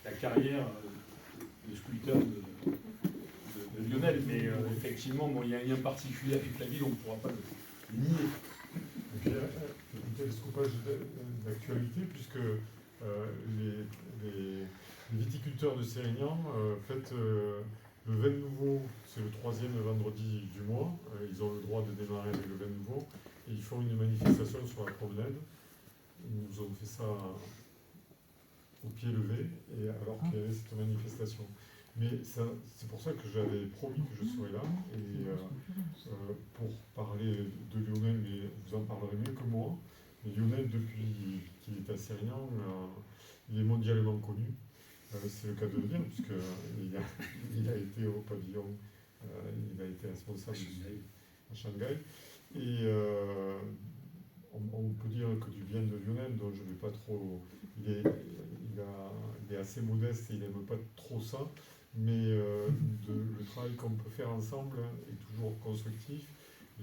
la carrière de sculpteur de Lionel, mais effectivement, bon, il y a un lien particulier avec la ville, on ne pourra pas le nier. Et puis, un télescopage d'actualité, puisque les viticulteurs de Sérignan fêtent le vin nouveau, c'est le 3e vendredi du mois. Ils ont le droit de démarrer avec le vin nouveau. Et ils font une manifestation sur la promenade. Nous avons fait ça au pied levé, et alors qu'il y avait cette manifestation. Mais c'est pour ça que j'avais promis que je serais là. Et pour parler de Lionel, mais vous en parlerez mieux que moi. Mais Lionel, depuis qu'il est à Sérignan, il est mondialement connu. C'est le cas de le dire, puisqu'il a été au pavillon, il a été responsable à Shanghai. Et on peut dire que du bien de Lionel, dont je ne vais pas trop. Il est assez modeste et il n'aime pas trop ça, mais le travail qu'on peut faire ensemble est toujours constructif.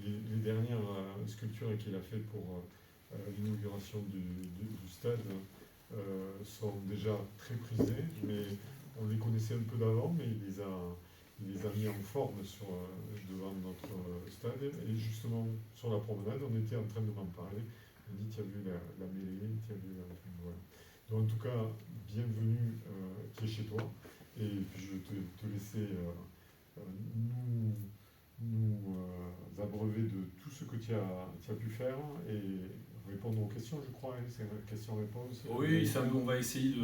Les dernières sculptures qu'il a faites pour l'inauguration du stade sont déjà très prisées, mais on les connaissait un peu d'avant, mais il les a mis en forme devant notre stade. Et justement, sur la promenade, on était en train de m'en parler. On dit, tu as vu la mêlée, tu as vu la... Voilà. Donc, en tout cas, bienvenue qui est chez toi. Et puis, je vais te laisser nous abreuver de tout ce que tu as pu faire et répondre aux questions, je crois. Hein, c'est une question-réponse. Oui, ça, on va essayer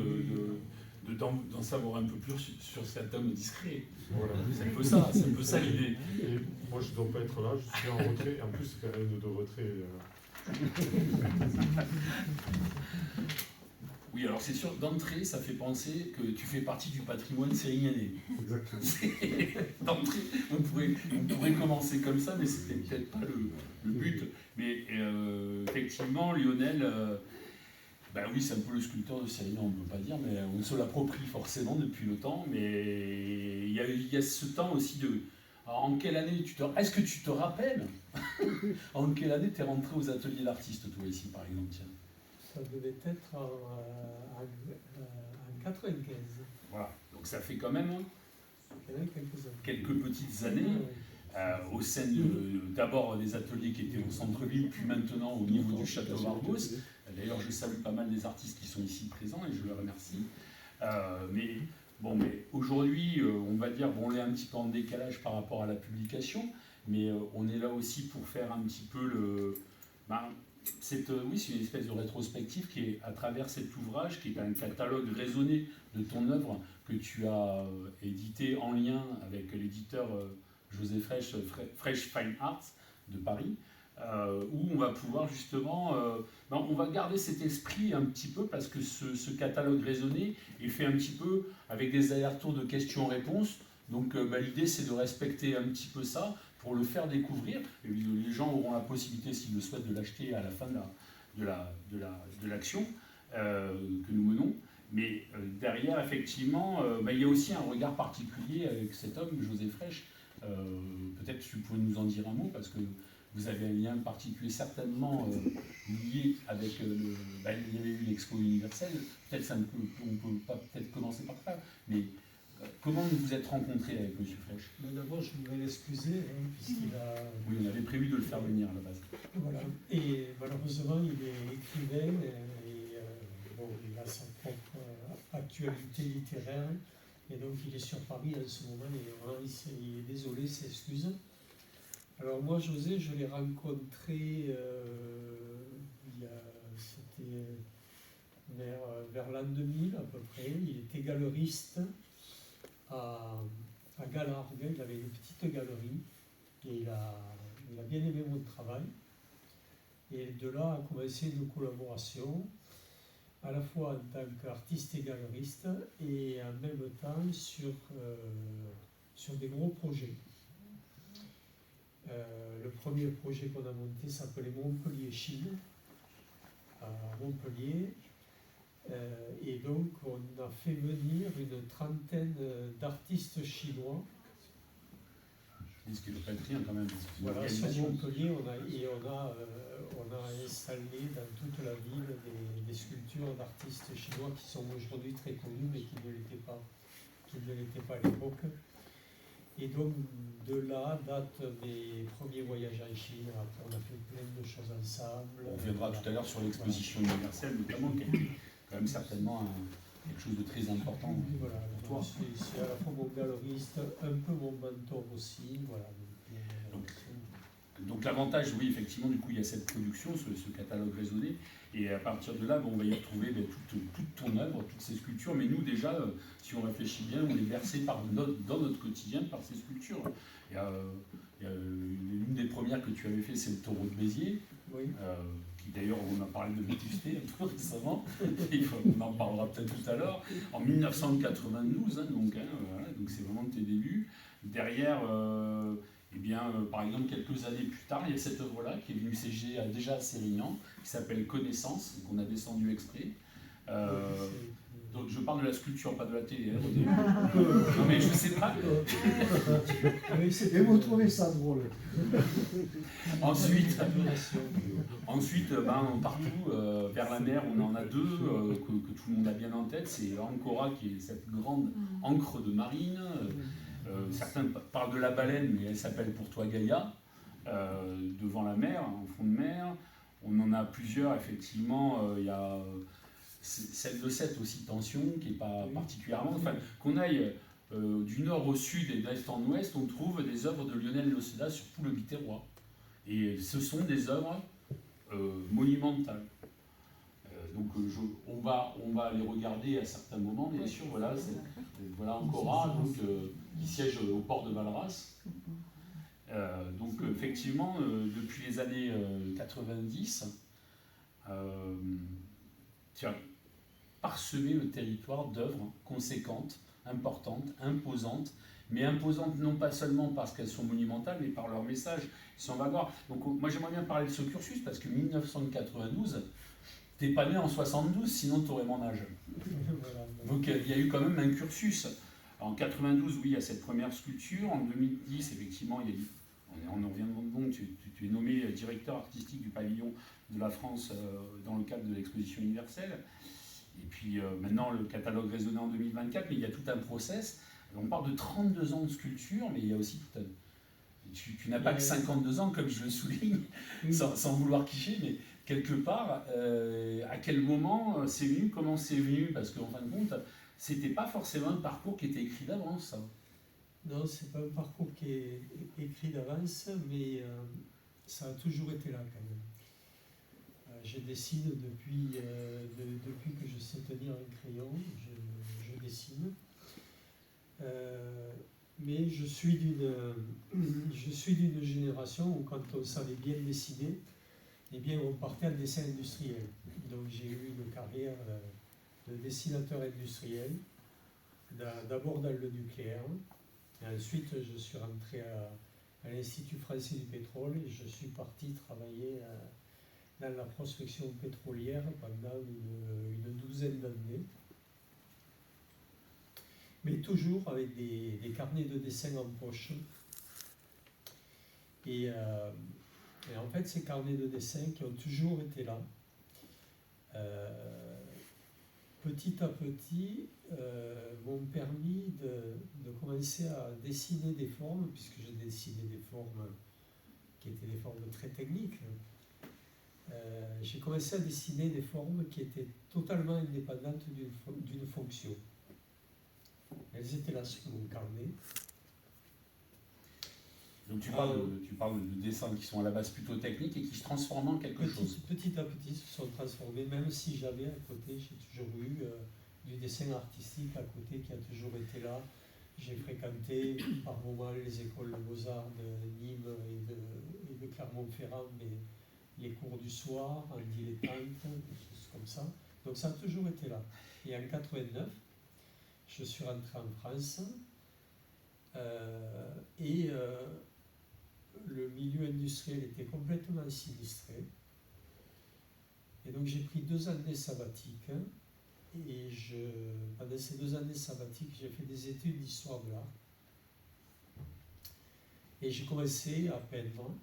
d'en savoir un peu plus sur cet homme discret. Voilà. C'est un peu ça l'idée. Et moi, je ne dois pas être là, je suis en retrait. En plus, c'est période de retrait. Oui, alors c'est sûr, d'entrée, ça fait penser que tu fais partie du patrimoine sérignanais. Exactement. D'entrée, on pourrait commencer comme ça, mais c'était peut-être pas le but. Mais effectivement, Lionel, ben oui, c'est un peu le sculpteur de Sérignan, on ne peut pas dire, mais on se l'approprie forcément depuis le temps. Mais il y a ce temps aussi de... Alors, en quelle année est-ce que tu te rappelles en quelle année tu es rentré aux ateliers d'artistes, toi, ici, par exemple, tiens? Ça devait être en 95. Voilà, donc ça fait quand même quelques petites années au sein d'abord des ateliers qui étaient au centre-ville, puis maintenant au niveau du château Vargos. D'ailleurs, je salue pas mal des artistes qui sont ici présents et je les remercie. Mais aujourd'hui, on va dire, on est un petit peu en décalage par rapport à la publication, mais on est là aussi pour faire un petit peu c'est une espèce de rétrospective qui est à travers cet ouvrage, qui est un catalogue raisonné de ton œuvre que tu as édité en lien avec l'éditeur José Fresh Fine Arts de Paris, où on va pouvoir justement, on va garder cet esprit un petit peu parce que ce catalogue raisonné est fait un petit peu avec des allers-retours de questions-réponses. Donc l'idée c'est de respecter un petit peu ça pour le faire découvrir. Et les gens auront la possibilité, s'ils le souhaitent, de l'acheter à la fin de l'action que nous menons. Mais derrière, effectivement, il y a aussi un regard particulier avec cet homme, José Fresh. Peut-être que tu pourrais nous en dire un mot, parce que vous avez un lien particulier certainement lié avec il y avait eu l'Expo universelle. Peut-être on peut pas peut-être commencer par ça, mais comment vous vous êtes rencontrés avec M. Fresh? D'abord, je voudrais l'excuser, puisqu'il a... Oui, on avait prévu de le faire venir à la base. Voilà. Et malheureusement, il est écrivain et il a sa propre actualité littéraire. Et donc, il est sur Paris en ce moment et vraiment, il est désolé, il s'excuse. Alors moi, José, je l'ai rencontré c'était vers l'an 2000 à peu près. Il était galeriste à Galargues, il avait une petite galerie et il a bien aimé mon travail. Et de là a commencé une collaboration, à la fois en tant qu'artiste et galeriste, et en même temps sur des gros projets. Le premier projet qu'on a monté s'appelait Montpellier Chine, à Montpellier. Et donc, on a fait venir une trentaine d'artistes chinois. Ce qui ne doit pas être rien quand même. Voilà, sur Montpellier, on a installé dans toute la ville des sculptures d'artistes chinois qui sont aujourd'hui très connus, mais qui ne l'étaient ne l'était pas à l'époque. Et donc de là datent mes premiers voyages en Chine. Après, on a fait plein de choses ensemble. On reviendra tout à l'heure sur l'exposition universelle, notamment, qui est quand même certainement quelque chose de très important Voilà, pour toi. c'est à la fois mon galeriste, un peu mon mentor aussi. Voilà. Donc l'avantage, oui, effectivement, du coup, il y a cette production, ce catalogue raisonné, et à partir de là, on va y retrouver toute ton œuvre, toutes ces sculptures, mais nous déjà, si on réfléchit bien, on est bercé dans notre quotidien par ces sculptures. L'une des premières que tu avais fait, c'est le taureau de Béziers, Oui. qui d'ailleurs, on a parlé de vétusté un peu récemment, on en parlera peut-être tout à l'heure, en 1992, donc c'est vraiment tes débuts. Derrière, par exemple, quelques années plus tard, il y a cette œuvre-là qui est venue siéger déjà à Sérignan, qui s'appelle Connaissance, qu'on a descendu exprès. Donc je parle de la sculpture, pas de la télé. Non mais je sais pas. Et vous trouvez ça drôle? Ensuite, partout, vers la mer, on en a deux que tout le monde a bien en tête. C'est Ancora, qui est cette grande encre de marine. Certains parlent de la baleine, mais elle s'appelle pour toi Gaïa, devant la mer, en fond de mer. On en a plusieurs, effectivement. Il y a celle de Sète aussi, Tension, qui n'est pas particulièrement... Enfin, qu'on aille du nord au sud et d'est en ouest, on trouve des œuvres de Lionel Noceda sur tout le Biterrois. Et ce sont des œuvres monumentales. Donc on va les regarder à certains moments, bien sûr. Voilà, voilà Ancora, qui siège au port de Valras. Donc effectivement, depuis les années 90, tu as parsemé le territoire d'œuvres conséquentes, importantes, imposantes, mais imposantes non pas seulement parce qu'elles sont monumentales, mais par leur message. Si on va voir. Donc moi j'aimerais bien parler de ce cursus, parce que 1992, t'es pas né en 72, sinon tu aurais mon âge. Donc il y a eu quand même un cursus. En 92, oui, il y a cette première sculpture. En 2010, effectivement, il y a eu, on en revient donc, tu es nommé directeur artistique du pavillon de la France dans le cadre de l'exposition universelle. Et puis maintenant, le catalogue raisonné en 2024, mais il y a tout un process. On parle de 32 ans de sculpture, mais il y a aussi tout un... Tu n'as pas que 52 ans, comme je le souligne, sans vouloir cliché, mais quelque part, à quel moment c'est venu, comment c'est venu, parce qu'en fin de compte, c'était pas forcément un parcours qui était écrit d'avance. Non, c'est pas un parcours qui est écrit d'avance, mais ça a toujours été là quand même. Je dessine depuis que je sais tenir un crayon, je dessine. Mais je suis d'une génération où quand on savait bien dessiner, eh bien on partait en dessin industriel. Donc j'ai eu une carrière de dessinateur industriel, d'abord dans le nucléaire, et ensuite je suis rentré à l'Institut français du pétrole et je suis parti travailler dans la prospection pétrolière pendant une douzaine d'années. Mais toujours avec des carnets de dessin en poche. Et en fait, ces carnets de dessin qui ont toujours été là, petit à petit, m'ont permis de commencer à dessiner des formes, puisque je dessinais des formes qui étaient des formes très techniques. J'ai commencé à dessiner des formes qui étaient totalement indépendantes d'une fonction. Elles étaient là sur mon carnet. Donc tu parles de dessins qui sont à la base plutôt techniques et qui se transforment en quelque chose. Petit à petit se sont transformés, même si j'avais à côté, j'ai toujours eu du dessin artistique à côté qui a toujours été là. J'ai fréquenté par moments les écoles de Beaux-Arts de Nîmes et de Clermont-Ferrand, mais les cours du soir, en dilettante, des choses comme ça. Donc ça a toujours été là. Et en 89, je suis rentré en France et le milieu industriel était complètement sinistré. Et donc j'ai pris 2 années sabbatiques et pendant ces 2 années sabbatiques, j'ai fait des études d'histoire de l'art. Et j'ai commencé à peindre.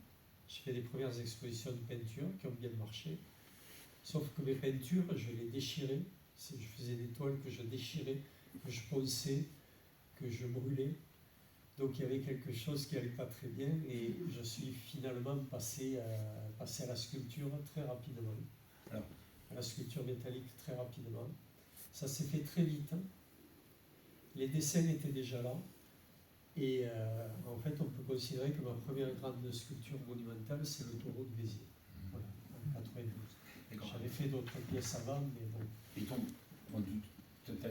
J'ai fait des premières expositions de peinture qui ont bien marché. Sauf que mes peintures, je les déchirais. Je faisais des toiles que je déchirais que je ponçais, que je brûlais. Donc il y avait quelque chose qui n'allait pas très bien et je suis finalement passé à la sculpture très rapidement. Alors. À la sculpture métallique très rapidement. Ça s'est fait très vite. Les dessins étaient déjà là. Et en fait, on peut considérer que ma première grande sculpture monumentale, c'est le taureau de Béziers. Voilà, en 92. J'avais fait d'autres pièces avant, mais bon. Et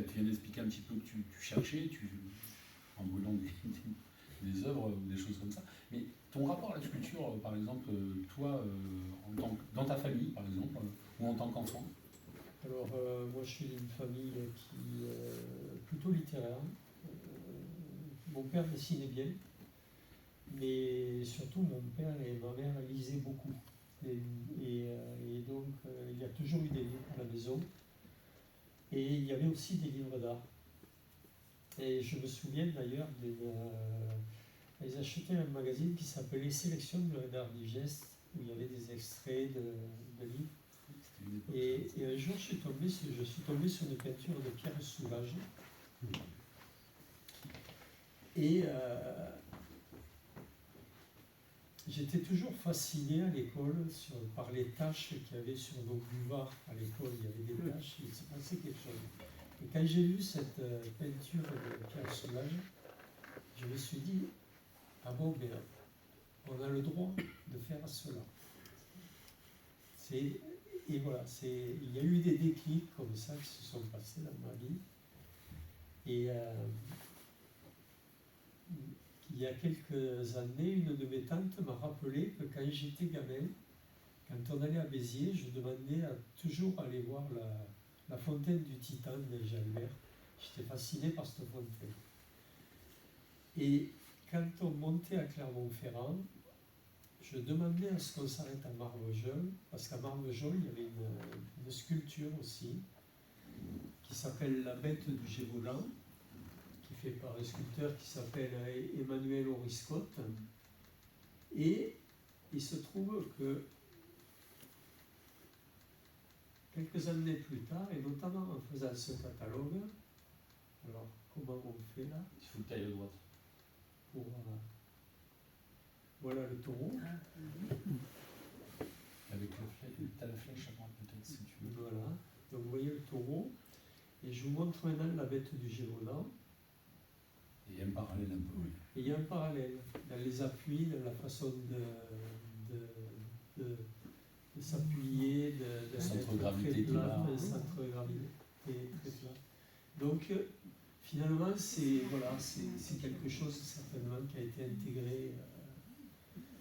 tu viens d'expliquer un petit peu que tu cherchais, en brûlant des œuvres ou des choses comme ça. Mais ton rapport à la sculpture, par exemple, toi, dans ta famille, par exemple, ou en tant qu'enfant? Alors, moi, je suis d'une famille qui plutôt littéraire. Mon père dessinait bien, mais surtout mon père et ma mère lisaient beaucoup. Et donc, il y a toujours eu des livres à la maison. Et il y avait aussi des livres d'art. Et je me souviens d'ailleurs, ils achetaient un magazine qui s'appelait Sélection d'art digeste, où il y avait des extraits de livres. Et un jour, je suis tombé sur une peinture de Pierre Soulages. Et j'étais toujours fasciné à l'école par les taches qu'il y avait sur nos boulevards. À l'école, il y avait des taches, il s'est passé quelque chose. Et quand j'ai lu cette peinture de Pierre Soulages, je me suis dit, ah bon, mais on a le droit de faire cela. Et voilà, il y a eu des déclics comme ça qui se sont passés dans ma vie. Et il y a quelques années, une de mes tantes m'a rappelé que quand j'étais gamin, quand on allait à Béziers, je demandais à toujours aller voir la fontaine du Titane de Jalbert. J'étais fasciné par cette fontaine. Et quand on montait à Clermont-Ferrand, je demandais à ce qu'on s'arrête à Marvejols, parce qu'à Marvejols, il y avait une sculpture aussi, qui s'appelle La Bête du Gévaudan, qui est fait par un sculpteur qui s'appelle Emmanuel Oriscott. Et il se trouve que quelques années plus tard, et notamment en faisant ce catalogue, alors comment on fait là? Il faut que tu ailles à droite. Pour, voilà le taureau. Avec t'as la flèche à droite peut-être si tu veux. Voilà, donc vous voyez le taureau. Et je vous montre maintenant la bête du Gévaudan. Et il y a un parallèle un peu, oui. Et il y a un parallèle dans les appuis, dans la façon de s'appuyer, de centre-gravité qui va. Le centre-gravité très plat. Donc finalement, c'est quelque chose certainement qui a été intégré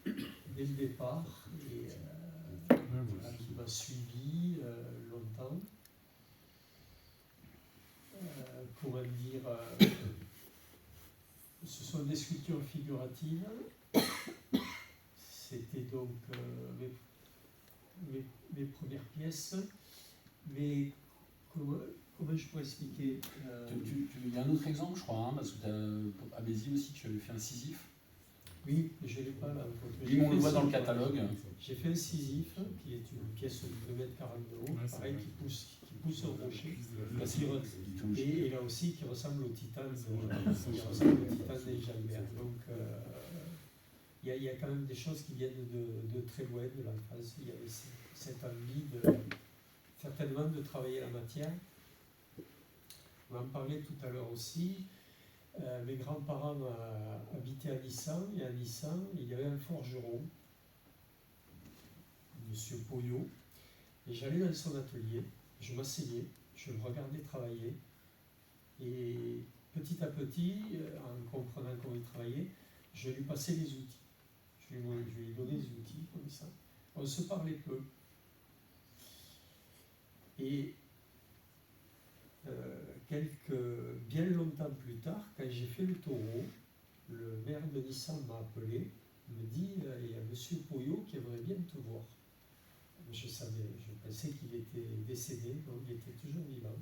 dès le départ et voilà, qui m'a suivi longtemps. Comment dire, ce sont des sculptures figuratives. C'était donc mes premières pièces. Mais comment je pourrais expliquer Il y a un autre exemple, je crois, hein, parce que à Béziers aussi, tu avais fait un Sisyphe. Oui, je ne l'ai pas là. Oui, on le voit dans le catalogue. J'ai fait un Sisyphe, qui est une pièce de 2,40 m de haut, pareil, qui pousse un rocher. Et là aussi, qui ressemble au Titane des Jalbert. Donc, il y a quand même des choses qui viennent de très loin de l'enfance. Il y avait cette envie certainement de travailler la matière. On en parlait tout à l'heure aussi. Mes grands-parents habitaient à Nissan, et à Nissan, il y avait un forgeron, Monsieur Poyot, et j'allais dans son atelier, je m'asseyais, je le regardais travailler, et petit à petit, en comprenant comment il travaillait, je lui passais les outils. Je lui donnais des outils comme ça. On se parlait peu. Et bien longtemps plus tard, quand j'ai fait le taureau, le maire de Nissan m'a appelé, me dit il y a monsieur Poyot qui aimerait bien te voir. Je pensais qu'il était décédé, donc il était toujours vivant.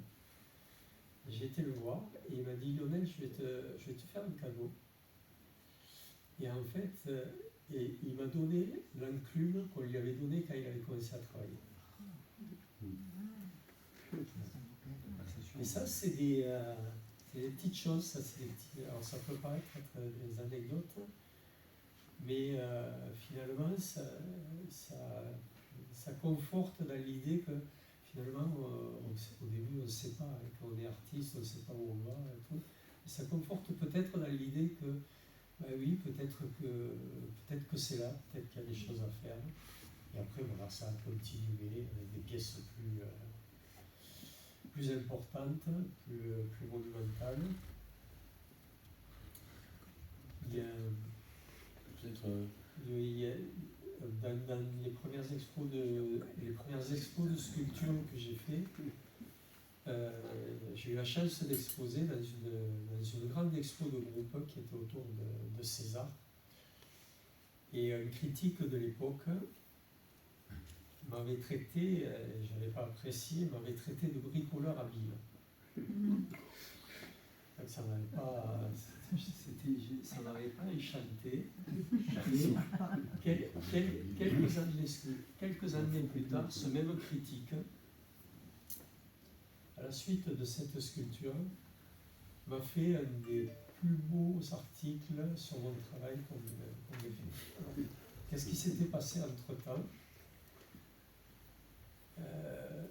J'ai été le voir et il m'a dit Lionel, je vais te faire un cadeau. Et en fait, il m'a donné l'enclume qu'on lui avait donné quand il avait commencé à travailler. Et ça, c'est C'est des petites choses, ça, c'est des petits, alors ça peut paraître être des anecdotes, mais finalement, ça conforte dans l'idée que finalement, au début, on ne sait pas, hein, quand on est artiste, on ne sait pas où on va et tout. Mais ça conforte peut-être dans l'idée que, ben oui, peut-être que c'est là, peut-être qu'il y a des choses à faire. Et après, voilà, ça a continué avec des pièces plus importantes, plus monumentales. Il y a, Peut-être. dans les premières expos de sculpture que j'ai fait, j'ai eu la chance d'exposer dans une grande expo de groupe qui était autour de César. Et un critique de l'époque m'avait traité, je n'avais pas apprécié, m'avait traité de bricoleur habile. Donc ça m'avait pas échanté. Et quelques années plus tard, ce même critique, à la suite de cette sculpture, m'a fait un des plus beaux articles sur mon travail qu'on ait fait. Alors, qu'est-ce qui s'était passé entre-temps?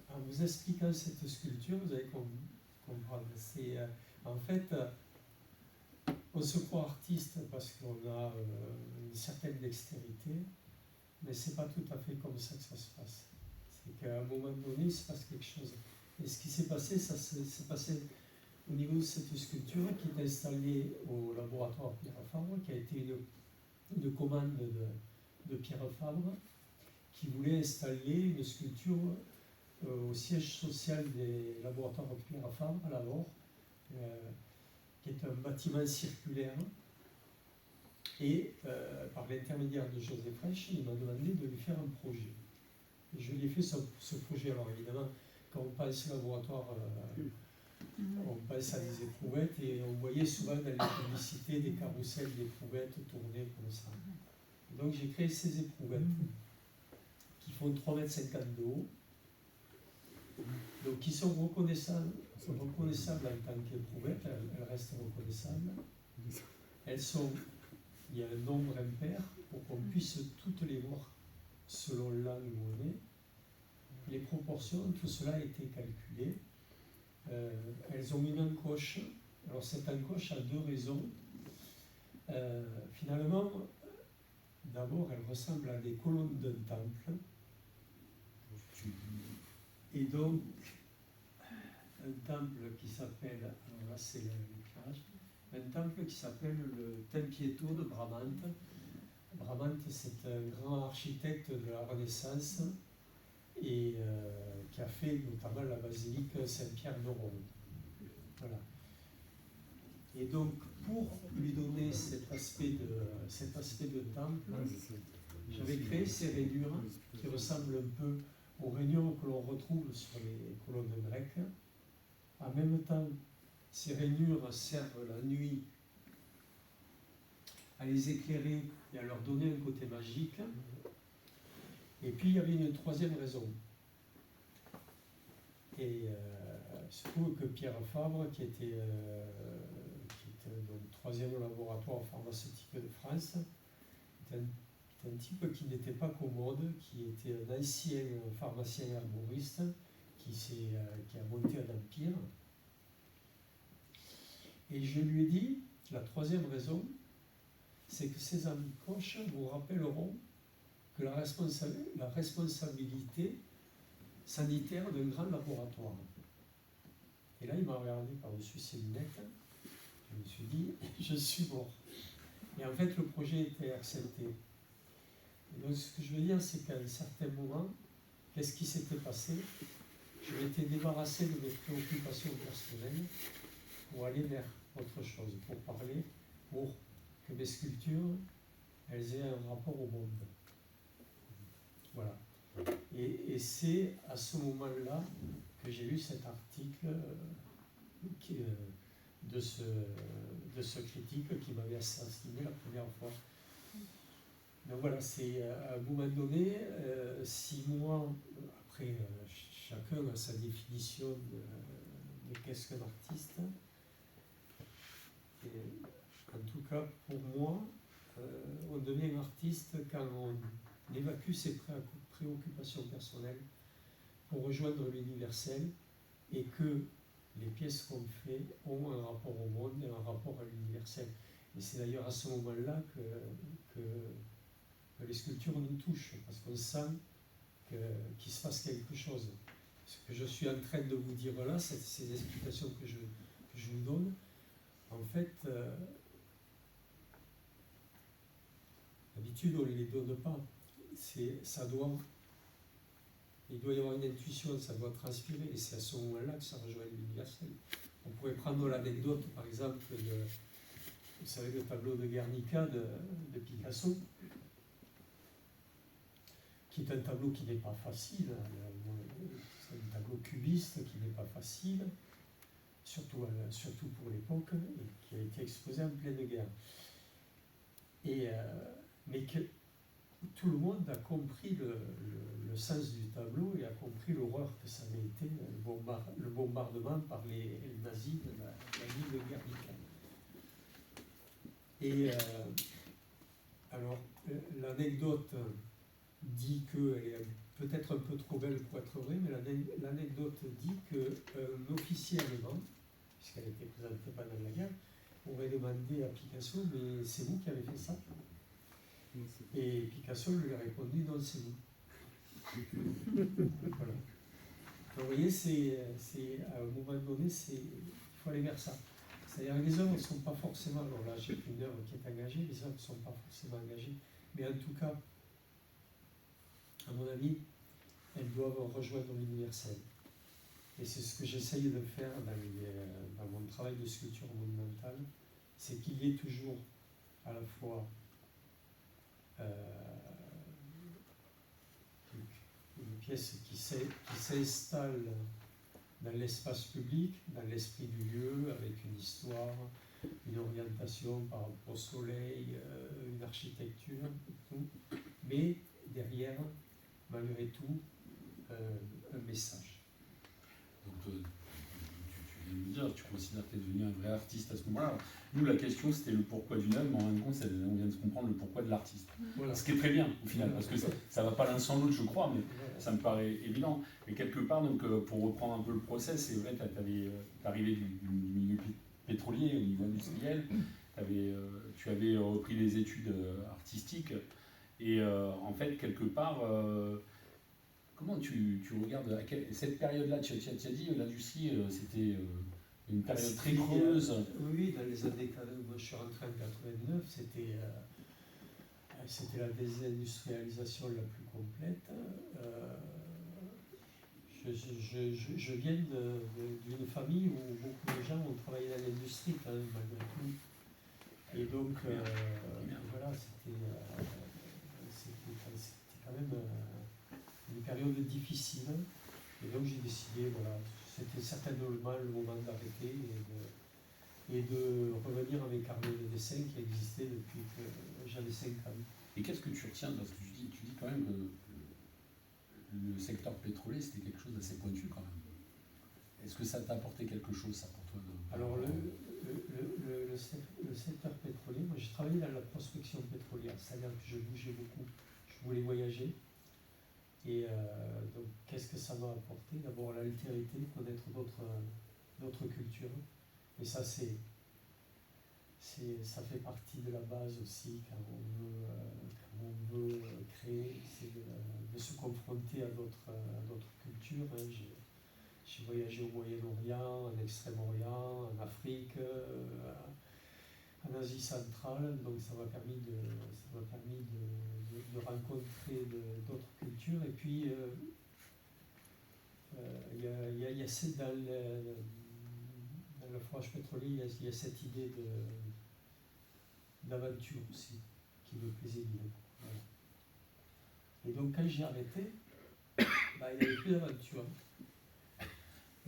En vous expliquant cette sculpture, vous allez comprendre. C'est, en fait, on se croit artiste parce qu'on a une certaine dextérité, mais c'est pas tout à fait comme ça que ça se passe. C'est qu'à un moment donné, il se passe quelque chose. Et ce qui s'est passé, ça s'est passé au niveau de cette sculpture qui est installée au laboratoire Pierre Fabre, qui a été une commande de Pierre Fabre, qui voulait installer une sculpture au siège social des laboratoires Pierre Fabre à la Laure, qui est un bâtiment circulaire. Et par l'intermédiaire de José Frêche, il m'a demandé de lui faire un projet. Et je lui ai fait ce projet. Alors évidemment, quand on pense laboratoire, on pense à des éprouvettes et on voyait souvent dans les publicités des carousels d'éprouvettes tournées comme ça. Et donc j'ai créé ces éprouvettes qui font 3,50 m de haut, donc qui sont reconnaissables en tant qu'éprouvettes, elles restent reconnaissables. Il y a un nombre impair pour qu'on puisse toutes les voir selon l'angle où on est. Les proportions, tout cela a été calculé. Elles ont une encoche. Alors cette encoche a deux raisons. Finalement, d'abord, elle ressemble à des colonnes d'un temple. Et donc, un temple qui s'appelle, alors là c'est l'éclairage, un temple qui s'appelle le Tempietto de Bramante. Bramante, c'est un grand architecte de la Renaissance et qui a fait notamment la basilique Saint-Pierre de Rome. Voilà. Et donc, pour lui donner cet aspect de temple, j'avais créé ces rainures qui ressemblent un peu aux rainures que l'on retrouve sur les colonnes grecques. En même temps, ces rainures servent la nuit à les éclairer et à leur donner un côté magique. Et puis il y avait une troisième raison. Et il se trouve que Pierre Fabre, qui était le troisième laboratoire pharmaceutique de France, était un type qui n'était pas commode, qui était un ancien pharmacien herboriste, qui a monté un empire. Et je lui ai dit, la troisième raison, c'est que ces encoches vous rappelleront que la responsabilité sanitaire d'un grand laboratoire. Et là, il m'a regardé par-dessus ses lunettes. Je me suis dit, je suis mort. Et en fait, le projet était accepté. Et donc, ce que je veux dire, c'est qu'à un certain moment, qu'est-ce qui s'était passé? Je m'étais débarrassé de mes préoccupations personnelles pour aller vers autre chose, pour parler, pour que mes sculptures, elles aient un rapport au monde. Voilà. Et c'est à ce moment-là que j'ai lu cet article de ce critique qui m'avait assassiné la première fois. Donc voilà, c'est à un moment donné, 6 mois après, chacun a sa définition de qu'est-ce qu'un artiste. cas pour moi, on devient artiste quand on évacue ses préoccupations personnelles pour rejoindre l'universel et que les pièces qu'on fait ont un rapport au monde et un rapport à l'universel. Et c'est d'ailleurs à ce moment-là que les sculptures nous touchent, parce qu'on sent qu'il se passe quelque chose. Ce que je suis en train de vous dire là, ces explications que je vous donne, en fait, d'habitude on ne les donne pas. Il doit y avoir une intuition, ça doit transpirer, et c'est à ce moment-là que ça rejoint l'universel. On pourrait prendre l'anecdote, par exemple, vous savez, le tableau de Guernica de Picasso, qui est un tableau qui n'est pas facile, c'est un tableau cubiste qui n'est pas facile, surtout pour l'époque, et qui a été exposé en pleine guerre. Mais que tout le monde a compris le sens du tableau et a compris l'horreur que ça avait été, le bombardement par les nazis de la ville de Guernica. Et alors, l'anecdote dit qu'elle est peut-être un peu trop belle pour être vraie, mais l'anecdote dit qu'un officier allemand, puisqu'elle était présentée pendant la guerre, aurait demandé à Picasso, mais c'est vous qui avez fait ça? Et Picasso lui a répondu, non, c'est vous. Voilà. Donc, vous voyez, à un moment donné, il faut aller vers ça. C'est-à-dire que les œuvres ne sont pas forcément, alors là j'ai une œuvre qui est engagée, les œuvres ne sont pas forcément engagées, mais en tout cas, à mon avis, elles doivent rejoindre l'universel. Et c'est ce que j'essaye de faire dans mon travail de sculpture monumentale, c'est qu'il y ait toujours à la fois une pièce qui s'installe dans l'espace public, dans l'esprit du lieu, avec une histoire, une orientation par rapport au soleil, une architecture, tout, mais derrière, malgré tout, un message. Donc, tu viens de me dire, tu considères que tu es devenu un vrai artiste à ce moment-là. Nous, la question, c'était le pourquoi d'une œuvre, mais en même temps, on vient de comprendre le pourquoi de l'artiste. Voilà. Ce qui est très bien, au final, parce que ça ne va pas l'un sans l'autre, je crois, mais ça me paraît évident. Et quelque part, donc, pour reprendre un peu le process, c'est vrai, tu arrivé du milieu pétrolier au niveau industriel, tu avais repris les études artistiques, et en fait, quelque part, comment tu regardes cette période-là? Tu as dit l'industrie, c'était une période très creuse. Oui, dans les années, moi je suis rentré en 89, c'était la désindustrialisation la plus complète. Je viens d'une famille où beaucoup de gens ont travaillé dans l'industrie quand même, malgré tout. Et donc, voilà, c'était quand même une période difficile. Et donc j'ai décidé, voilà, c'était certainement le moment d'arrêter et de revenir à mes carnets de dessin qui existaient depuis que j'avais 5 ans. Et qu'est-ce que tu retiens? Parce que tu dis quand même que le secteur pétrolier, c'était quelque chose d'assez pointu quand même. Est-ce que ça t'a apporté quelque chose, ça, pour toi Alors, le secteur pétrolier, moi j'ai travaillé dans la prospection pétrolière, c'est-à-dire que je bougeais beaucoup, je voulais voyager. Et donc, qu'est-ce que ça m'a apporté? D'abord, l'altérité, connaître d'autres cultures. Et ça, ça fait partie de la base aussi quand on veut créer, c'est de se confronter à d'autres cultures. Hein. J'ai voyagé au Moyen-Orient, en Extrême-Orient, en Afrique, en Asie centrale, donc ça m'a permis de rencontrer d'autres cultures. Et puis, dans le forage pétrolier, il y a cette idée d'aventure aussi, qui me plaisait bien. Voilà. Et donc, quand j'ai arrêté, il n'y avait plus d'aventure.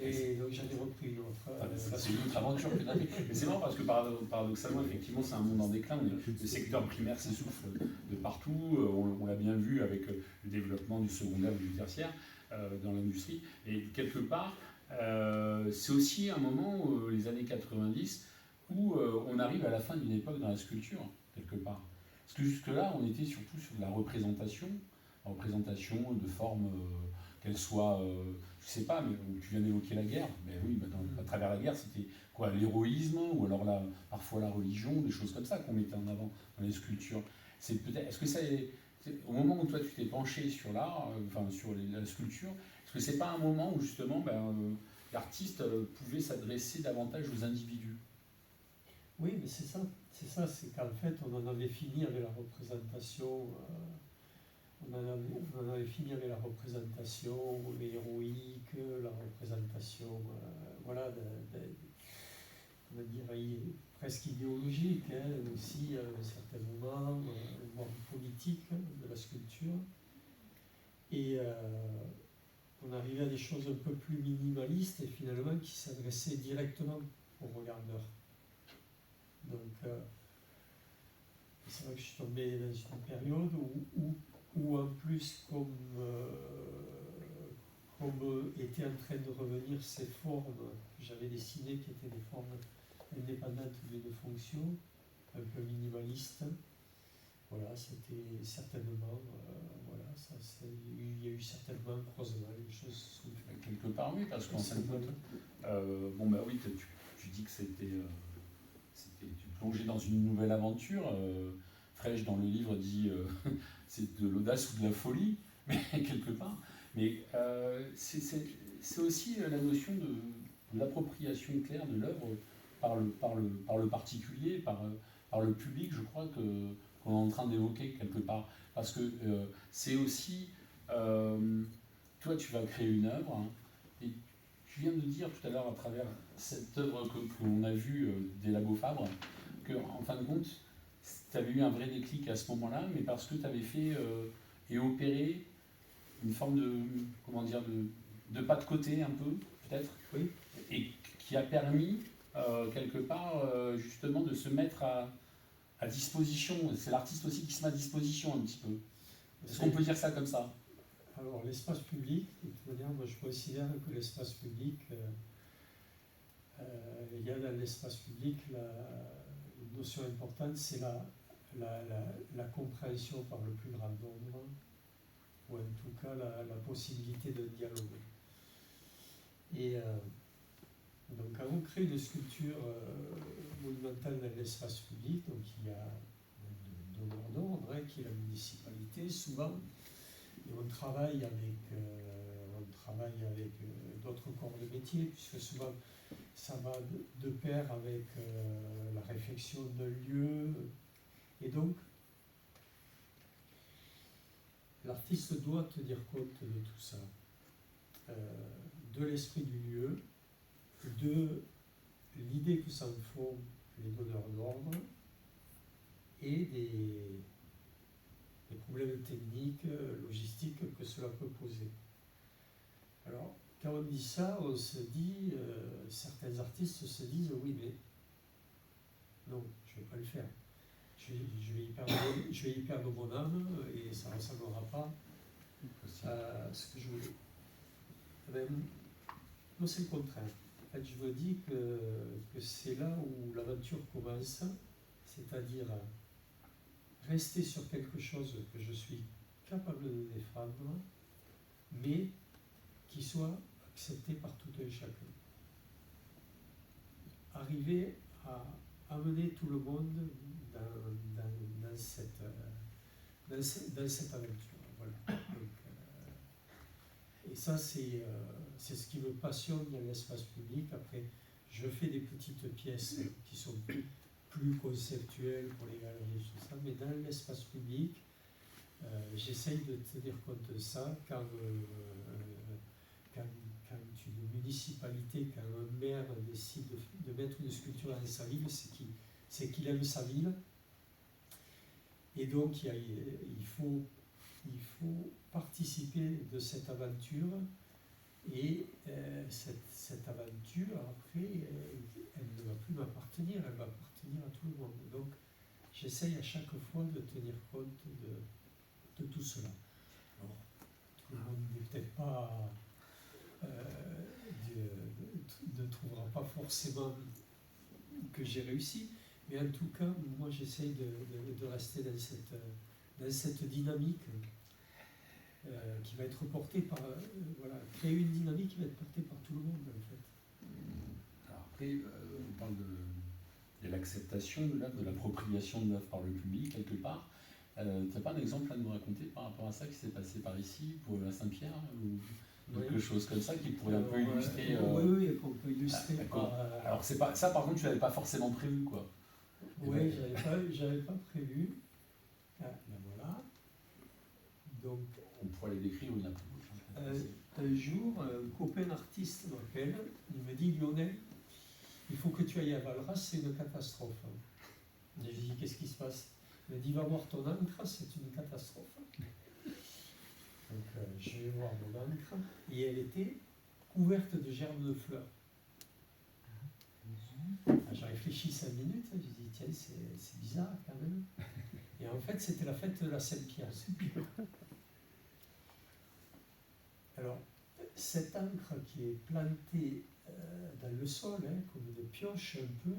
Et donc j'avais repris une autre. C'est une autre aventure que d'aller. Mais c'est marrant parce que paradoxalement, effectivement, c'est un monde en déclin. Le secteur primaire s'essouffle de partout. On l'a bien vu avec le développement du secondaire et du tertiaire dans l'industrie. Et quelque part, c'est aussi un moment, les années 90, où on a arrive à la fin d'une époque dans la sculpture, quelque part. Parce que jusque-là, on était surtout sur de la représentation de formes, qu'elles soient, je sais pas, mais tu viens d'évoquer la guerre, mais oui, à travers la guerre, c'était quoi, l'héroïsme, ou alors parfois la religion, des choses comme ça qu'on mettait en avant dans les sculptures. Est-ce que au moment où toi tu t'es penché sur l'art, sur la sculpture, est-ce que c'est pas un moment où justement l'artiste pouvait s'adresser davantage aux individus? Oui, mais c'est ça, c'est qu'en fait on en avait fini avec la représentation, héroïque, la représentation, on va dire, presque idéologique, aussi à un certain moment, voire politique de la sculpture. Et on arrivait à des choses un peu plus minimalistes et finalement qui s'adressaient directement au regardeur. Donc, c'est vrai que je suis tombé dans une période où en plus, comme étaient en train de revenir ces formes que j'avais dessinées, qui étaient des formes indépendantes d'une fonction, un peu minimalistes, voilà, c'était certainement, il y a eu certainement un croisement, les choses se sont faites. Quelque part, oui, parce qu'en fin de compte, oui, tu dis que tu plongeais dans une nouvelle aventure. Frege, dans le livre, dit c'est de l'audace ou de la folie, mais quelque part. Mais c'est aussi la notion de l'appropriation claire de l'œuvre par le particulier, par le public, je crois, qu'on est en train d'évoquer quelque part. Parce que c'est aussi... toi, tu vas créer une œuvre, hein, et tu viens de dire tout à l'heure, à travers cette œuvre que l'on a vue des Labo Fabre, qu'en fin de compte, tu avais eu un vrai déclic à ce moment-là, mais parce que tu avais fait et opéré une forme de pas de côté un peu, peut-être, oui, et qui a permis quelque part justement de se mettre à disposition. C'est l'artiste aussi qui se met à disposition un petit peu. Est-ce qu'on peut dire ça comme ça? Alors l'espace public, de toute manière, moi je considère que l'espace public, il y a dans l'espace public une notion importante, c'est la compréhension par le plus grand nombre, ou en tout cas la possibilité de dialogue. Et donc quand on crée une sculpture monumentale dans l'espace public, donc il y a un donneur d'ordre, qui est la municipalité souvent, et on travaille avec d'autres corps de métier, puisque souvent ça va de pair avec la réflexion d'un lieu. Et donc, l'artiste doit tenir compte de tout ça, de l'esprit du lieu, de l'idée que s'en font les donneurs d'ordre et des problèmes techniques, logistiques que cela peut poser. Alors, quand on dit ça, on se dit, certains artistes se disent, oui, mais non, je ne vais pas le faire. Je vais y perdre mon âme et ça ne ressemblera pas à ce que je voulais. Ben, moi, c'est le contraire. En fait, je me dis que c'est là où l'aventure commence, c'est-à-dire rester sur quelque chose que je suis capable de défendre, mais qui soit accepté par tout un chacun. Arriver à amener tout le monde dans cette aventure. Voilà. Donc, et ça, c'est ce qui me passionne dans l'espace public. Après, je fais des petites pièces qui sont plus conceptuelles pour les galeries, tout ça, mais dans l'espace public, j'essaye de tenir compte de ça quand une municipalité, quand un maire décide de mettre une sculpture dans sa ville, c'est qu'il aime sa ville. Et donc, il faut participer de cette aventure. Et cette aventure, après, elle ne va plus m'appartenir, elle va appartenir à tout le monde. Donc, j'essaye à chaque fois de tenir compte de tout cela. Alors, tout le monde n'est peut-être pas... ne trouvera pas forcément que j'ai réussi, Mais en tout cas, moi j'essaye de rester dans cette dynamique qui va être portée par, voilà, créer une dynamique qui va être portée par tout le monde en fait. Alors après, on parle de l'acceptation de l'œuvre, de l'appropriation de l'œuvre par le public, quelque part. Tu n'as pas un exemple à nous raconter par rapport à ça qui s'est passé par ici, pour la Saint-Pierre, ou quelque chose comme ça qui pourrait un peu illustrer oui, qu'on peut illustrer par... Alors c'est pas, ça par contre tu l'avais pas forcément prévu, quoi. Oui, j'avais pas prévu. Ah, ben voilà. Donc, on pourrait les décrire une après l'autre. un jour, un copain artiste m'appelle, il me dit Lionel, il faut que tu ailles à Valras, c'est une catastrophe. Je lui dis qu'est-ce qui se passe? Il me dit va voir ton encre, c'est une catastrophe. Donc je vais voir mon encre et elle était couverte de gerbes de fleurs. J'ai réfléchi 5 minutes, j'ai dit tiens c'est bizarre quand même. Et en fait c'était la fête de la Saint-Pierre. Alors cette encre qui est plantée dans le sol, hein, comme une pioche un peu,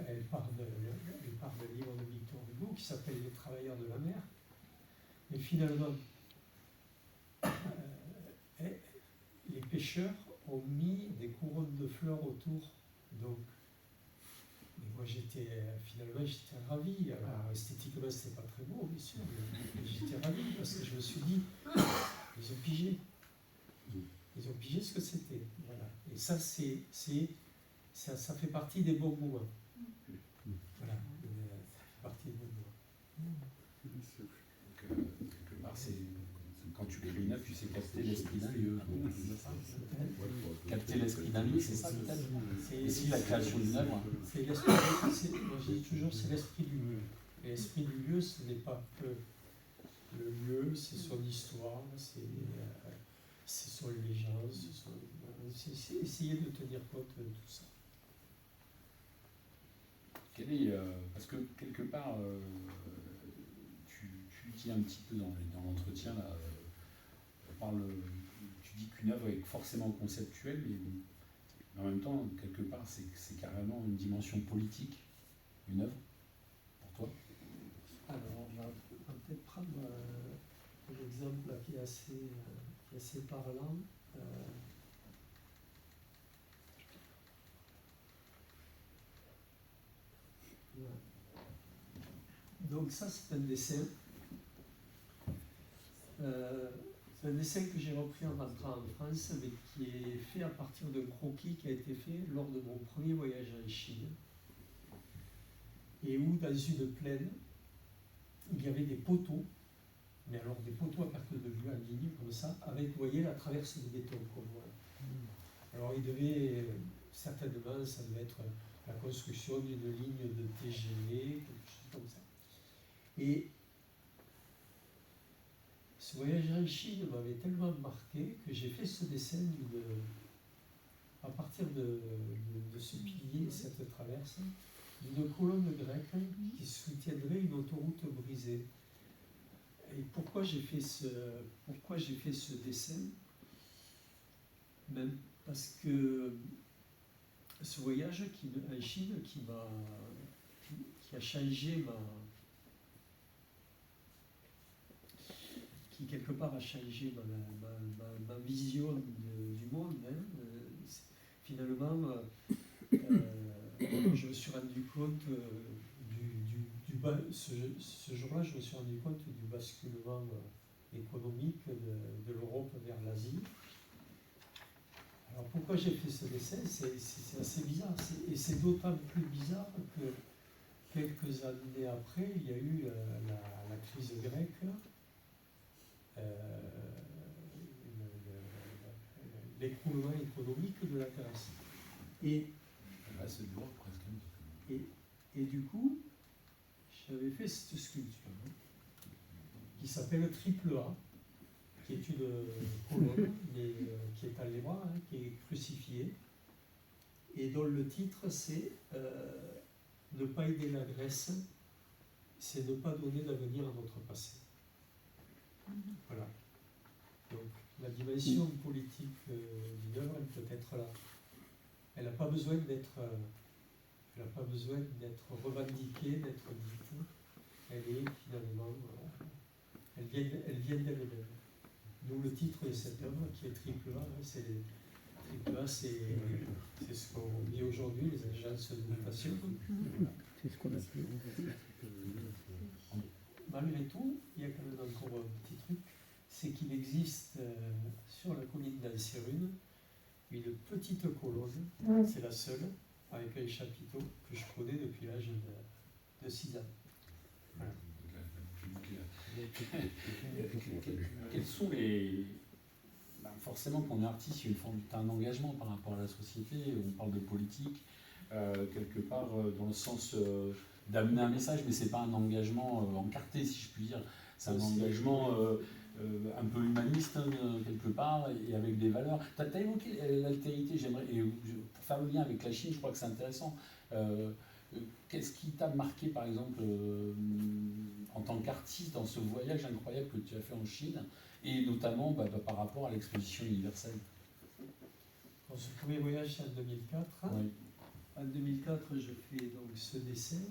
elle part d'un livre de Victor Hugo qui s'appelle Les Travailleurs de la mer. Et finalement, les pêcheurs ont mis des couronnes de fleurs autour. Donc, et moi finalement j'étais ravi. Alors esthétiquement c'était pas très beau, bien sûr, mais j'étais ravi parce que je me suis dit, ils ont pigé. Ils ont pigé ce que c'était. Voilà. Et ça, ça fait partie des bons moments. Voilà. Ça fait partie des bons moments. Quelque part, c'est quand tu les lis neuf, tu sais capter l'esprit d'un lieu. Capter l'esprit d'un lieu, c'est ça peut-être. Et si la création d'une œuvre. C'est l'esprit. Moi je dis toujours, c'est l'esprit du lieu. Et l'esprit du lieu, ce n'est pas que le lieu, c'est son histoire, c'est son légende, c'est essayer de tenir compte de tout ça. Parce que quelque part, tu dis un petit peu dans l'entretien, là, tu dis qu'une œuvre est forcément conceptuelle, mais en même temps, quelque part, c'est carrément une dimension politique, une œuvre, pour toi. Alors, on va peut-être prendre un exemple là, qui est assez parlant. Donc ça, c'est un dessin. C'est un dessin que j'ai repris en rentrant en France, mais qui est fait à partir d'un croquis qui a été fait lors de mon premier voyage en Chine. Et où, dans une plaine, il y avait des poteaux, mais alors des poteaux à perte de vue en ligne, comme ça, avec, vous voyez, la traverse de béton qu'on voit. Alors il devait, certainement, ça devait être la construction d'une ligne de TGV, quelque chose comme ça. Et ce voyage en Chine m'avait tellement marqué que j'ai fait ce dessin à partir de ce pilier, cette traverse, d'une colonne grecque qui soutiendrait une autoroute brisée. Et pourquoi j'ai fait ce dessin? Même parce que ce voyage en Chine qui a changé qui quelque part a changé ma vision du monde. Hein. Finalement, je me suis rendu compte ce jour-là, je me suis rendu compte du basculement économique de l'Europe vers l'Asie. Alors pourquoi j'ai fait ce dessin? C'est assez bizarre. Et c'est d'autant plus bizarre que quelques années après, il y a eu la crise grecque. L'écroulement économique de la Grèce. Et du coup, j'avais fait cette sculpture qui s'appelle Triple A, qui est une colonne mais, qui est à l'émoi, qui est crucifiée, et dont le titre c'est ne pas aider la Grèce, c'est ne pas donner d'avenir à notre passé. Voilà. Donc la dimension politique d'une œuvre, elle peut être là. Elle n'a pas besoin d'être Elle n'a pas besoin d'être revendiquée, d'être dite. Elle est finalement, elle vient d'elle-même. D'où le titre de cette œuvre qui est triple A. Triple A, c'est ce qu'on dit aujourd'hui, les agences de notation. C'est ce qu'on appelle. Malgré tout, il y a quand même encore un petit truc, c'est qu'il existe sur la colline d'Ansérune une petite colonne, c'est la seule, avec un chapiteau que je connais depuis l'âge de 6 ans. Voilà. Quels sont les... forcément, quand on est artiste, il y a une forme d'un engagement par rapport à la société, on parle de politique, quelque part dans le sens d'amener un message, mais c'est pas un engagement encarté, si je puis dire. C'est un engagement un peu humaniste, hein, quelque part, et avec des valeurs. Tu as évoqué l'altérité, j'aimerais, et pour faire le lien avec la Chine, je crois que c'est intéressant. Qu'est-ce qui t'a marqué, par exemple, en tant qu'artiste, dans ce voyage incroyable que tu as fait en Chine, et notamment par rapport à l'exposition universelle? Dans ce premier voyage, c'est en 2004. Oui. En 2004, je fais donc ce dessin,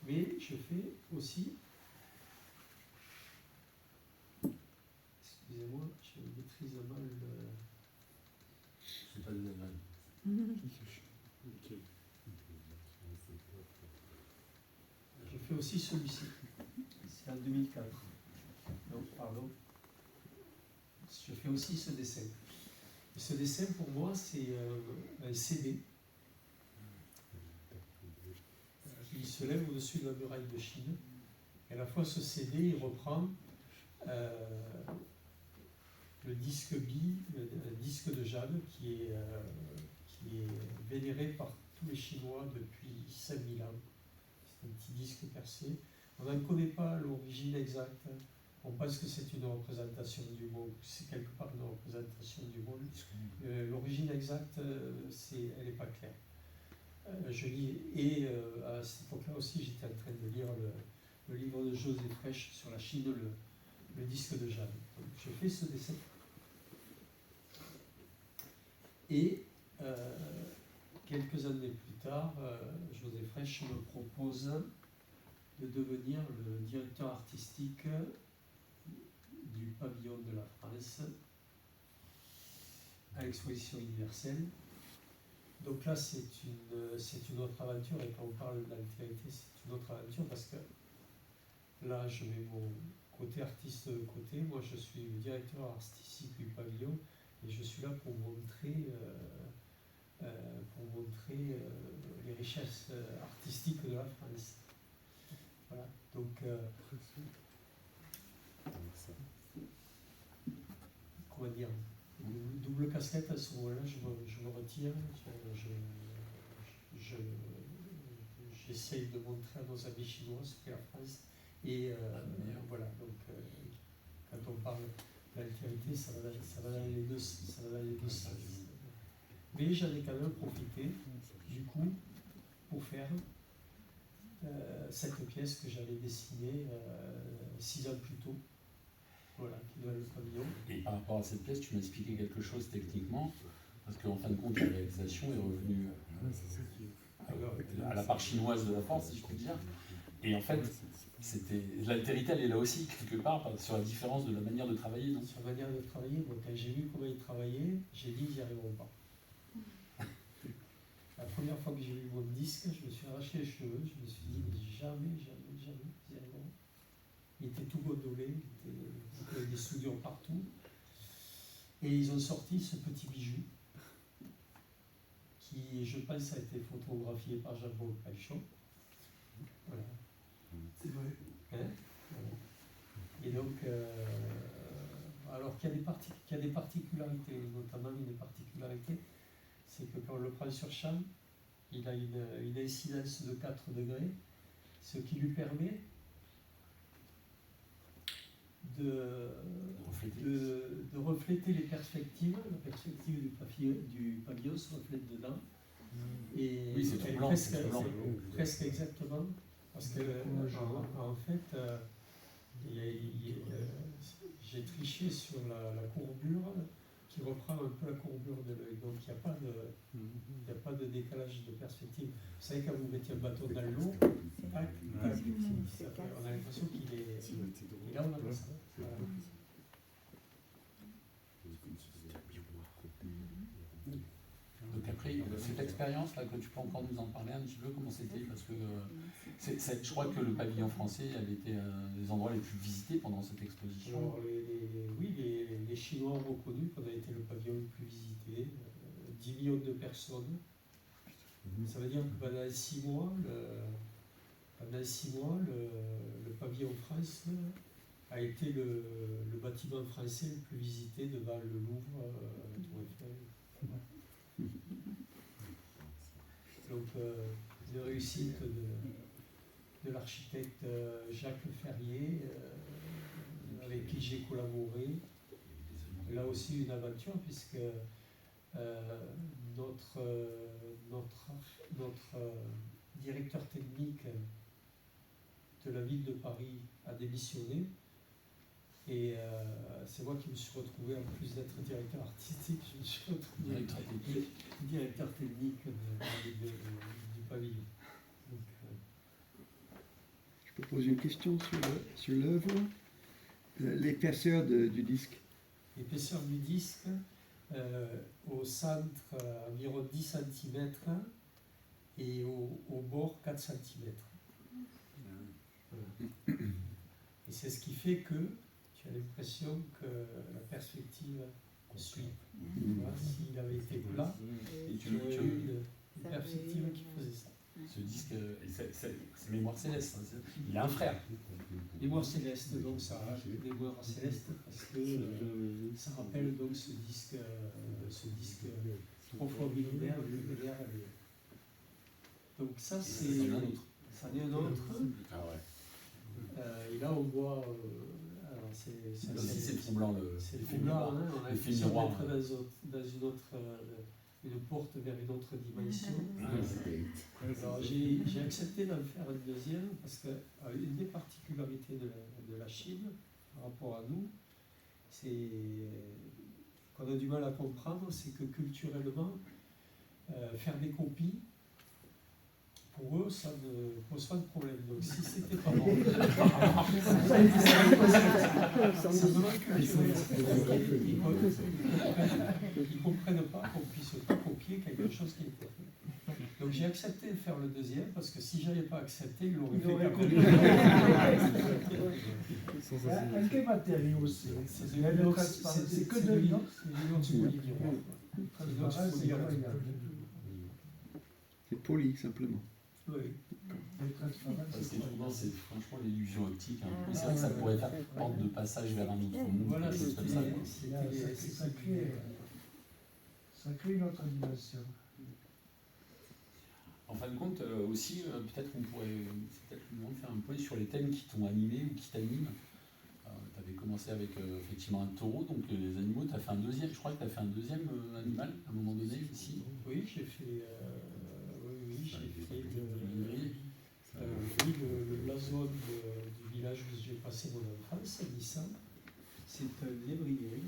mais je fais aussi... Excusez-moi, je maîtrise mal le... C'est pas désagréable. Je fais aussi celui-ci. C'est en 2004. Donc, pardon. Je fais aussi ce dessin. Et ce dessin, pour moi, c'est un CD qui se lève au-dessus de la muraille de Chine. Et à la fois, ce CD, il reprend le disque le disque de jade qui est vénéré par tous les Chinois depuis 5000 ans. C'est un petit disque percé. On n'en connaît pas l'origine exacte. On pense que c'est une représentation du monde, c'est quelque part une représentation du monde. L'origine exacte, elle n'est pas claire. À cette époque-là aussi, j'étais en train de lire le livre de José Frêche sur la Chine, le disque de jade. Donc, je fais ce dessin. Et quelques années plus tard, José Frêche me propose de devenir le directeur artistique du pavillon de la France à l'exposition universelle. Donc là, c'est une autre aventure, et quand on parle d'altérité, c'est une autre aventure, parce que là, je mets mon côté artiste de côté. Moi, je suis le directeur artistique du pavillon, et je suis là pour montrer les richesses artistiques de la France. Voilà. Donc, comment dire, double casquette à ce moment-là, je me retire, j'essaye de montrer à nos amis chinois ce qu'est la France. Et voilà, donc quand on parle d'altérité, ça va dans les deux sens. Mais j'en ai quand même profité, du coup, pour faire cette pièce que j'avais dessinée 6 ans plus tôt. Voilà, qui doit le pavillon. Et par rapport à cette pièce, tu m'as expliqué quelque chose techniquement, parce qu'en fin de compte, la réalisation est revenue à la part chinoise de la force, si je puis dire. Et en fait, l'altérité, elle est là aussi, quelque part, sur la différence de la manière de travailler. Non, sur la manière de travailler, moi, quand j'ai vu comment ils travaillaient, j'ai dit, ils n'y arriveront pas. La première fois que j'ai vu mon disque, je me suis arraché les cheveux, je me suis dit, mais jamais, ils y arriveront. Il était tout gondolé, il y avait des soudures partout. Et ils ont sorti ce petit bijou, qui, je pense, a été photographié par Jean-Paul Paichon. Voilà. C'est vrai. Hein, voilà. Et donc, alors qu'il y a des particularités, notamment une particularité, c'est que quand on le prend sur champ, il a une incidence de 4 degrés, ce qui lui permet de refléter les perspectives. La perspective du pavillon se reflète dedans. Et oui, c'est tout blanc, presque exactement, parce que en fait, j'ai triché sur la courbure qui reprend un peu la courbure de l'œil. Donc il n'y a pas de décalage de perspective. Vous savez, quand vous mettez un bâton dans l'eau, tac, tac, on a l'impression qu'il est. Et là, on a pas ça. Voilà. Donc après, cette expérience-là, que tu peux encore nous en parler un petit peu, comment c'était? Parce que je crois que le pavillon français avait été un des endroits les plus visités pendant cette exposition. Alors, les Chinois ont reconnu qu'on a été le pavillon le plus visité, 10 millions de personnes. Ça veut dire que pendant 6 mois, le pavillon France a été le bâtiment français le plus visité devant le Louvre, Tour Eiffel. Donc, de réussite de l'architecte Jacques Ferrier, avec qui j'ai collaboré. Là aussi une aventure, puisque notre directeur technique de la ville de Paris a démissionné. Et c'est moi qui me suis retrouvé, en plus d'être directeur artistique, je me suis retrouvé directeur technique du pavillon. Donc, je peux poser une question sur l'œuvre. L'épaisseur du disque. L'épaisseur du disque, au centre environ 10 cm et au bord 4 cm. Voilà. Et c'est ce qui fait que tu as l'impression que la perspective suit. Voilà, s'il avait été plat, tu aurais eu une perspective qui faisait ça. Ce disque, c'est Mémoire Céleste, hein, il a un frère. Mémoire Céleste, donc ça Mémoire Céleste, parce que ça rappelle donc ce disque 3 fois millénaire, luminaire. Donc ça c'est un autre. Ça n'est un autre. Ah ouais. Et là on voit. Alors c'est troublant, c'est troublant, hein, on a l'effet l'impression miroir. d'être dans une autre. Une porte vers une autre dimension. Alors j'ai accepté d'en faire une deuxième parce que une des particularités de la Chine par rapport à nous, c'est qu'on a du mal à comprendre, c'est que culturellement, faire des copies, pour eux, ça ne pose pas de problème. Donc si c'était pas bon, ça me manque ils ne comprennent pas qu'on ne puisse pas copier quelque chose qui était fait. Donc j'ai accepté de faire le deuxième, parce que si je n'avais pas accepté, il l'aurait fait quand même. Avec quel matériau aussi? C'est que de l'inox. C'est de l'inox polyvinyl. C'est poli, simplement. Oui. Ce qui est troublant, c'est franchement l'illusion optique. Hein. C'est vrai que ça pourrait faire porte de passage vers un autre monde. Voilà, quelque chose comme ça. Ça crée une autre dimension. En fin de compte, aussi, peut-être qu'on pourrait le moment de faire un point sur les thèmes qui t'ont animé ou qui t'animent. Tu avais commencé avec effectivement un taureau, donc les animaux, tu as fait un deuxième, je crois que tu as fait un deuxième animal à un moment donné ici. Oui, j'ai fait le blason du village où j'ai passé mon enfance, à Nissan. C'est un lévrier.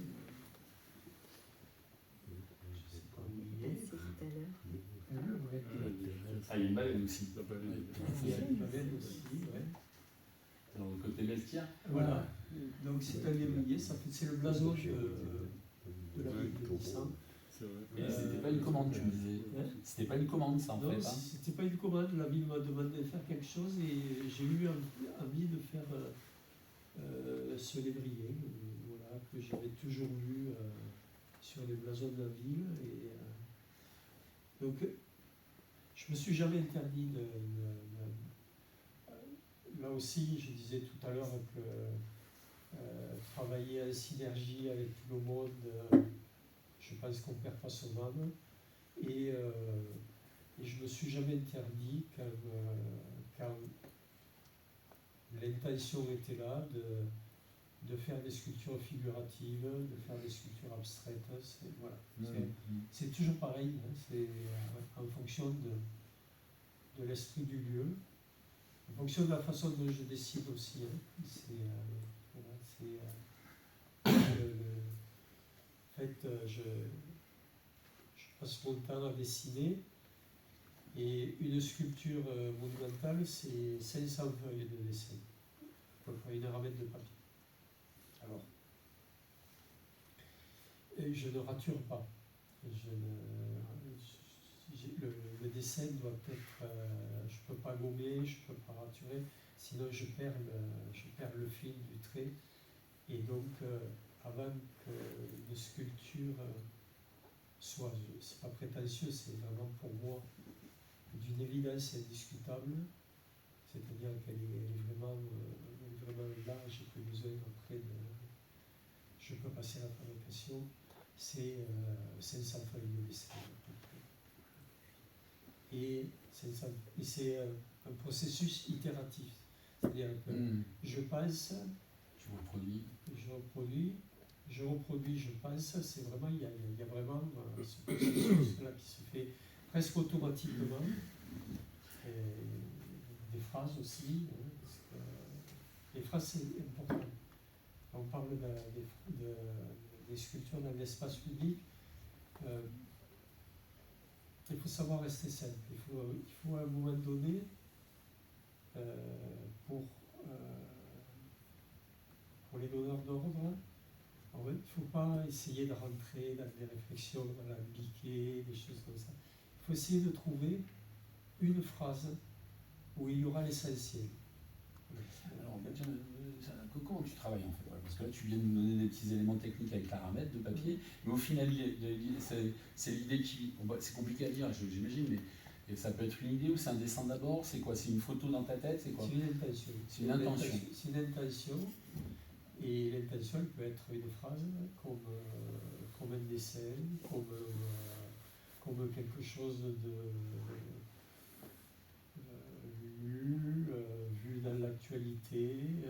Je sais pas où il est. Ah, il y a une baleine aussi. Il y a une baleine aussi, ouais. Dans le côté bestiaire. Voilà. Donc c'est un lévrier, c'est le blason de la ville de Nissan. Et c'était pas une commande, tu me disais. C'était pas une commande, ça, en non, fait. Hein. C'était pas une commande. La ville m'a demandé de faire quelque chose et j'ai eu envie de faire ce lévrier, voilà, que j'avais toujours lu sur les blasons de la ville. Et, donc, je me suis jamais interdit là aussi, je disais tout à l'heure que travailler en synergie avec le monde. Je pense qu'on ne perd pas son âme. Et je ne me suis jamais interdit, quand l'intention était là, de faire des sculptures figuratives, de faire des sculptures abstraites. Voilà. C'est toujours pareil, hein, c'est en fonction de l'esprit du lieu, en fonction de la façon dont je décide aussi. Hein. fait, je passe mon temps à dessiner. Et une sculpture monumentale, c'est 500 feuilles de dessin, à peu près une ramette de papier. Alors, et je ne rature pas. Le dessin doit être, je ne peux pas gommer, je ne peux pas raturer, sinon je perds le fil du trait. Et donc, avant qu'une sculpture soit, c'est pas prétentieux, c'est vraiment pour moi d'une évidence indiscutable, c'est-à-dire qu'elle est vraiment là, j'ai plus besoin après je peux passer à la fabrication, c'est 500 feuilles de dessin. Et c'est un processus itératif, c'est-à-dire que je pense, je reproduis, je pense, c'est vraiment, il y a vraiment ce processus-là qui se fait presque automatiquement. Et des phrases aussi, hein, parce que les phrases c'est important. On parle des sculptures dans l'espace public. Il faut savoir rester simple. Il faut à un moment donné, pour les donneurs d'ordre, en fait, il ne faut pas essayer de rentrer dans des réflexions, dans l'ambiquer, des choses comme ça. Il faut essayer de trouver une phrase où il y aura l'essentiel. Alors, comment tu travailles en fait? Parce que là, tu viens de nous donner des petits éléments techniques avec la ramette de papier, mais au final, c'est l'idée qui. C'est compliqué à dire, j'imagine, mais ça peut être une idée ou c'est un dessin d'abord? C'est quoi? C'est une photo dans ta tête? C'est quoi? C'est une intention. C'est une intention. C'est une intention, et l'intention, elle peut être une phrase, comme un dessin, comme quelque chose vu dans l'actualité.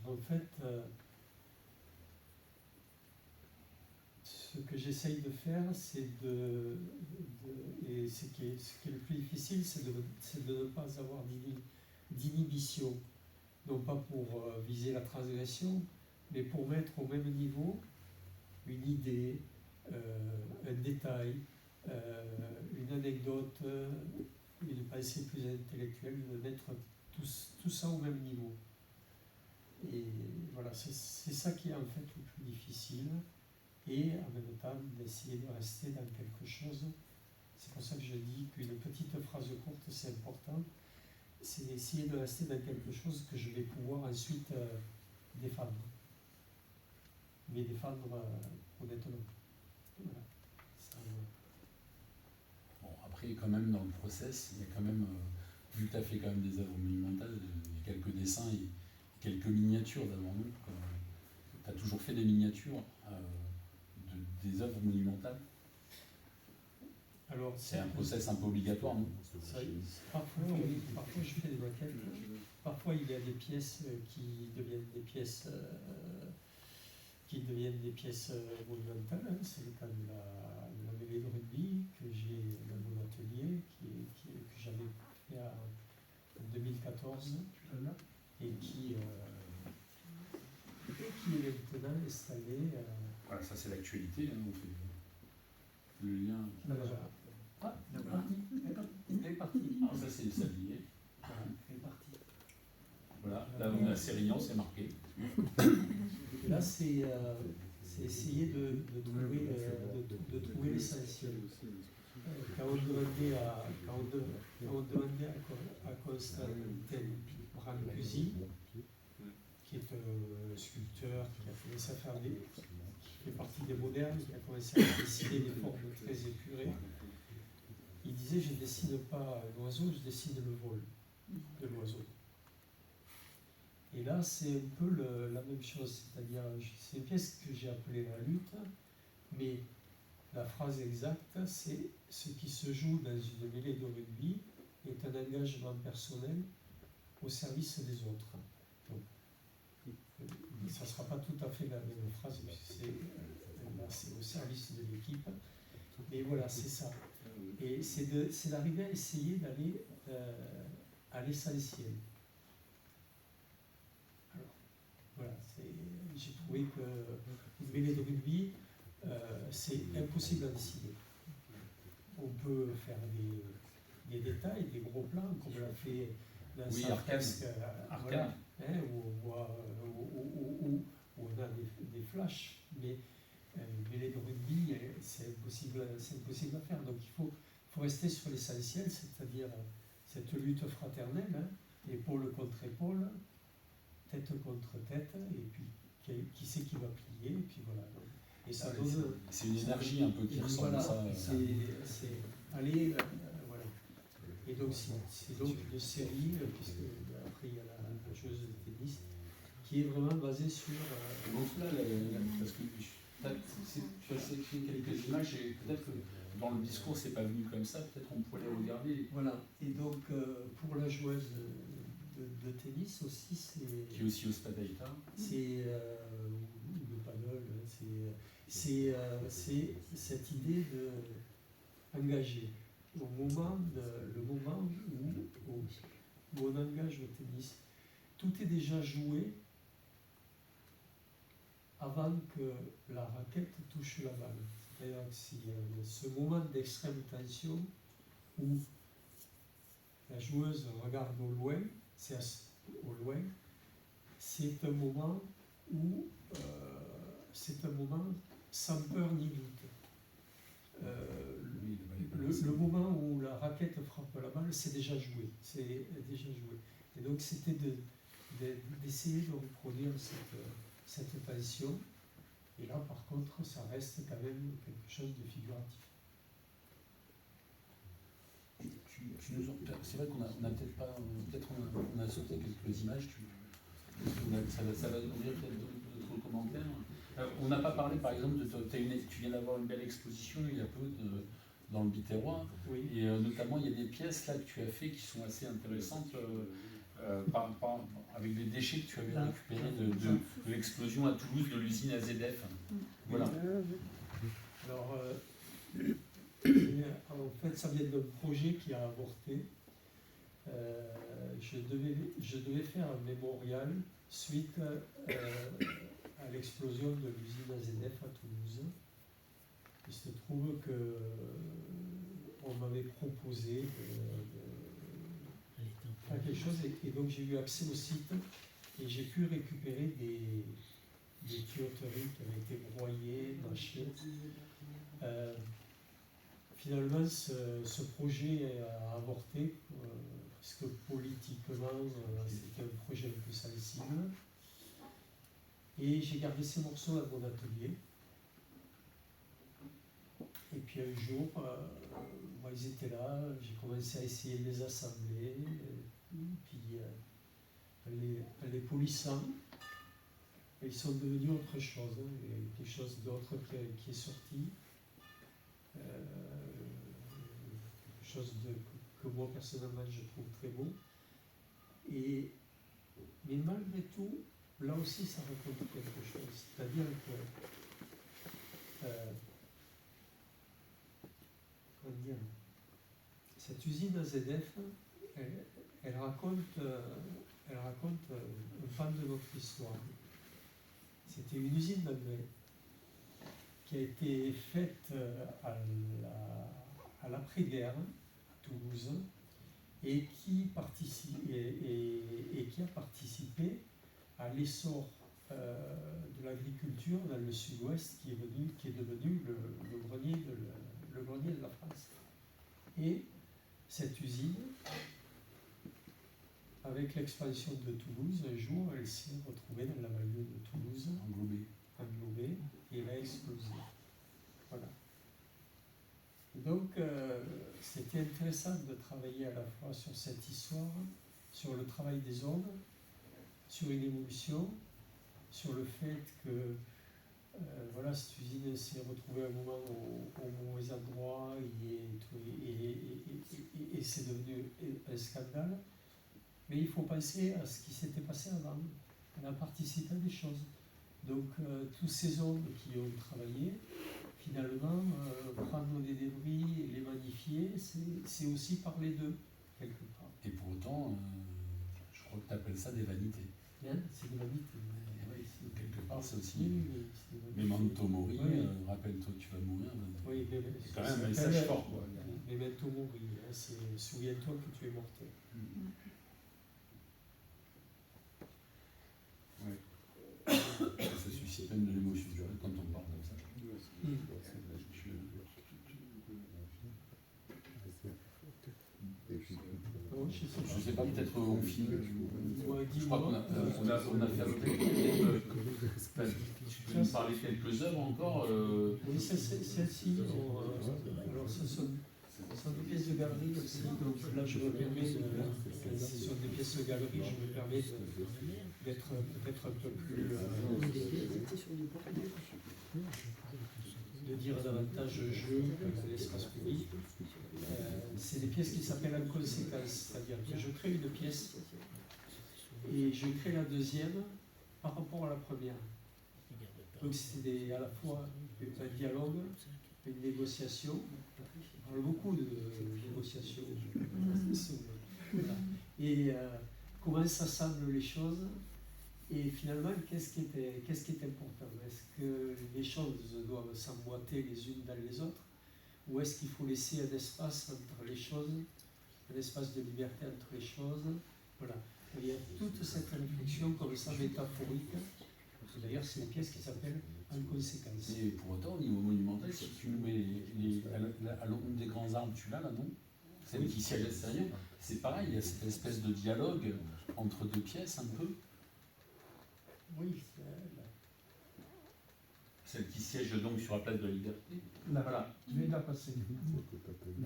En fait, ce que j'essaye de faire, c'est et ce qui est le plus difficile, c'est de ne pas avoir d'inhibition, non pas pour viser la transgression, mais pour mettre au même niveau une idée, un détail, une anecdote, une pensée plus intellectuelle, de mettre tout ça au même niveau. Et voilà, c'est ça qui est en fait le plus difficile, et en même temps d'essayer de rester dans quelque chose. C'est pour ça que je dis qu'une petite phrase courte, c'est important. C'est d'essayer de rester dans quelque chose que je vais pouvoir ensuite défendre. Mais défendre honnêtement. Voilà. Bon, après, quand même, dans le process, il y a quand même, vu que tu as fait quand même des œuvres monumentales, il y a quelques dessins et quelques miniatures devant nous. Tu as toujours fait des miniatures des œuvres monumentales? Alors, c'est un process un peu obligatoire, non? Parfois, je fais des maquettes. Parfois, il y a des pièces qui deviennent des pièces monumentales. C'est le cas de la mêlée de rugby que j'ai dans mon atelier, que j'avais fait en 2014 et qui est maintenant installé. Voilà, ça c'est l'actualité, hein, on fait le lien. Ah, elle est partie. Alors ça c'est le sablier. Elle est partie. Voilà, là on a Sérignan, c'est marqué. Là c'est essayer de trouver l'essentiel. Quand on demandait à Constantin Brancusi, qui est un sculpteur qui a fait sa famille, qui fait partie des modernes, qui a commencé à dessiner des formes très épurées, il disait: je ne dessine pas un oiseau, je dessine le vol de l'oiseau. Et là, c'est un peu la même chose, c'est-à-dire, c'est une pièce que j'ai appelée la lutte, mais la phrase exacte, c'est: ce qui se joue dans une mêlée de rugby est un engagement personnel au service des autres. Donc, ça ne sera pas tout à fait la même phrase, c'est au service de l'équipe, mais voilà, c'est ça. Et c'est d'arriver à essayer d'aller à l'essentiel. Voilà, j'ai trouvé que une mêlée de rugby, c'est impossible à dessiner. On peut faire des détails, des gros plans, comme on l'a fait dans Oui, sa Arcane. fresque, Arcane. hein, où on voit, où on a des flashs, mais une mêlée de rugby, c'est impossible à faire. Donc il faut rester sur l'essentiel, c'est-à-dire cette lutte fraternelle, hein, épaule contre épaule, tête contre tête, et puis qui c'est qui va plier, et puis voilà. Donc, et ça donne. C'est une énergie un peu qui ressemble voilà, à ça. c'est aller, voilà. Et donc c'est donc une série, puisque après il y a la joueuse de tennis, qui est vraiment basée sur. Donc là, parce que tu as sélectionné quelques images et peut-être que dans le discours c'est pas venu comme ça, peut-être on pourrait les regarder. Voilà. Et donc pour la joueuse de tennis aussi, c'est. Qui est aussi au Stade Haïta. C'est le paddle, c'est cette idée de engager le moment où on engage le tennis. Tout est déjà joué avant que la raquette touche la balle. C'est-à-dire que s'il y a ce moment d'extrême tension où la joueuse regarde au loin, c'est un moment où c'est un moment sans peur ni doute. Le moment où la raquette frappe la balle, c'est déjà joué. Et donc c'était d'essayer de reproduire cette tension. Et là, par contre, ça reste quand même quelque chose de figuratif. C'est vrai qu'on a peut-être pas, on a sauté quelques images. Ça va ouvrir peut-être d'autres commentaires. On n'a pas parlé, par exemple, tu viens d'avoir une belle exposition il y a peu dans le Biterrois. Oui. Et notamment, il y a des pièces là que tu as fait qui sont assez intéressantes. Avec des déchets que tu avais récupérés de l'explosion à Toulouse de l'usine AZF. Voilà. Alors, en fait, ça vient d'un projet qui a avorté. Je devais faire un mémorial suite à l'explosion de l'usine AZF à Toulouse. Il se trouve que on m'avait proposé faire quelque chose et donc j'ai eu accès au site et j'ai pu récupérer des tuyauteries qui avaient été broyées, mâchées. Finalement, ce projet a avorté parce que politiquement, c'était un projet un peu sensible. Et j'ai gardé ces morceaux dans mon atelier. Et puis un jour, moi, ils étaient là, j'ai commencé à essayer de les assembler. Puis en les polissant, ils sont devenus autre chose. Il y a quelque chose d'autre qui est sorti. Quelque chose que moi personnellement je trouve très beau. Mais malgré tout, là aussi ça raconte quelque chose. C'est-à-dire que comment dire, cette usine AZF, elle raconte un pan de notre histoire. C'était une usine d'engrais qui a été faite à l'après-guerre à Toulouse et qui a participé à l'essor de l'agriculture dans le sud-ouest qui est devenu le grenier de la France. Et cette usine, avec l'expansion de Toulouse, un jour, elle s'est retrouvée dans la banlieue de Toulouse, englobée, et elle a explosé. Voilà. Et donc, c'était intéressant de travailler à la fois sur cette histoire, sur le travail des hommes, sur une évolution, sur le fait que voilà, cette usine s'est retrouvée à un moment au mauvais endroit et c'est devenu un scandale. Mais il faut penser à ce qui s'était passé avant. On a participé à des choses. Donc, tous ces hommes qui ont travaillé, finalement, prendre des débris et les magnifier, c'est aussi parler d'eux, quelque part. Et pour autant, je crois que tu appelles ça des vanités. Hein, c'est des mammifères. Oui, quelque part, c'est aussi Oui, c'est des mammifères. Memento Mori, Oui. Rappelle-toi que tu vas mourir. Oui, mais C'est quand même un message fort, quoi. Memento Mori, hein, c'est souviens-toi que tu es mortel. Ouais. Ça suscite même de l'émotion quand on parle comme ça. Je ne sais pas, peut-être on finit. Je crois qu'on a fait à peu près. Tu peux nous parler quelques œuvres encore Oui, celle-ci, alors ce sont des pièces de galerie aussi, donc là je me permets, ce sont des pièces de galerie, je me permets d'être peut-être un peu plus, de dire davantage jeu que l'espace public. C'est des pièces qui s'appellent en conséquence, c'est-à-dire que je crée une pièce et je crée la deuxième par rapport à la première. Donc c'est à la fois un dialogue, une négociation. On parle beaucoup de négociation. Voilà. Et comment s'assemblent les choses. Et finalement, qu'est-ce qui est important? Est-ce que les choses doivent s'emboîter les unes dans les autres? Ou est-ce qu'il faut laisser un espace entre les choses, un espace de liberté entre les choses? Voilà. Il y a toute cette réflexion comme ça métaphorique. D'ailleurs, c'est une pièce qui s'appelle En conséquence. Et pour autant, au niveau monumental, si tu nous mets à l'ombre des grands arbres, tu l'as là, non? Celle qui siège à l'extérieur, c'est pareil, il y a cette espèce de dialogue entre deux pièces un peu. Oui, Celle qui siège donc sur la place de la Liberté. Là, Voilà. tu viens de la passer.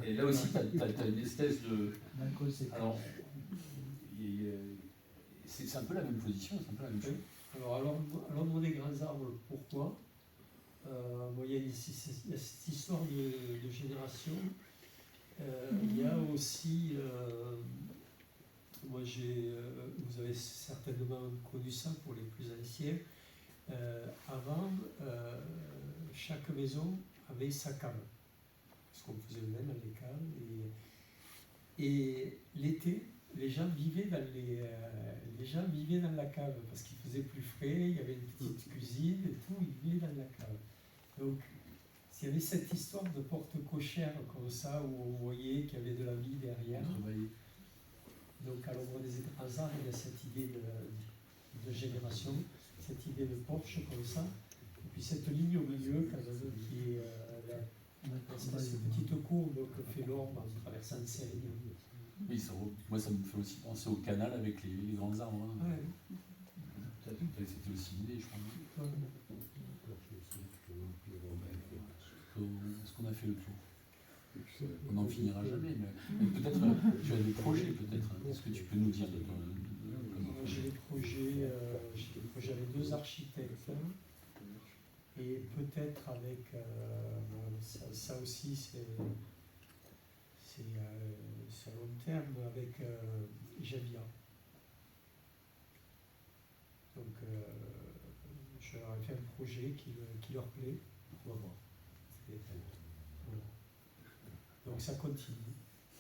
Et là aussi, tu as une espèce de. En conséquence. Alors, c'est un peu la même position, c'est un peu la même chose. Alors, à l'ombre des grands arbres, pourquoi il y a cette histoire de génération. Il y a aussi, vous avez certainement connu ça pour les plus anciens. Avant, chaque maison avait sa cave, ce qu'on faisait même dans les caves. Et l'été, les gens vivaient dans la cave parce qu'il faisait plus frais, il y avait une petite cuisine et tout, ils vivaient dans la cave. Donc, s'il y avait cette histoire de porte cochère comme ça, où on voyait qu'il y avait de la vie derrière. Donc, à l'ombre des grands arbres, il y a cette idée de génération, cette idée de porche comme ça, et puis cette ligne au milieu, qui est cette petite courbe que fait l'orbe en traversant le Sérignan. Oui, moi ça me fait aussi penser au canal avec les grands arbres. Hein. Ouais. C'était aussi l'idée, je crois. Ouais. Est-ce qu'on a fait le tour? On n'en finira jamais, mais peut-être tu as des projets, peut-être. Est-ce que tu peux nous dire J'ai des projets avec 2 architectes, et peut-être avec ça aussi c'est à long terme avec Javia. Donc je leur ai fait un projet qui leur plaît. On va voir. Voilà. Donc ça continue.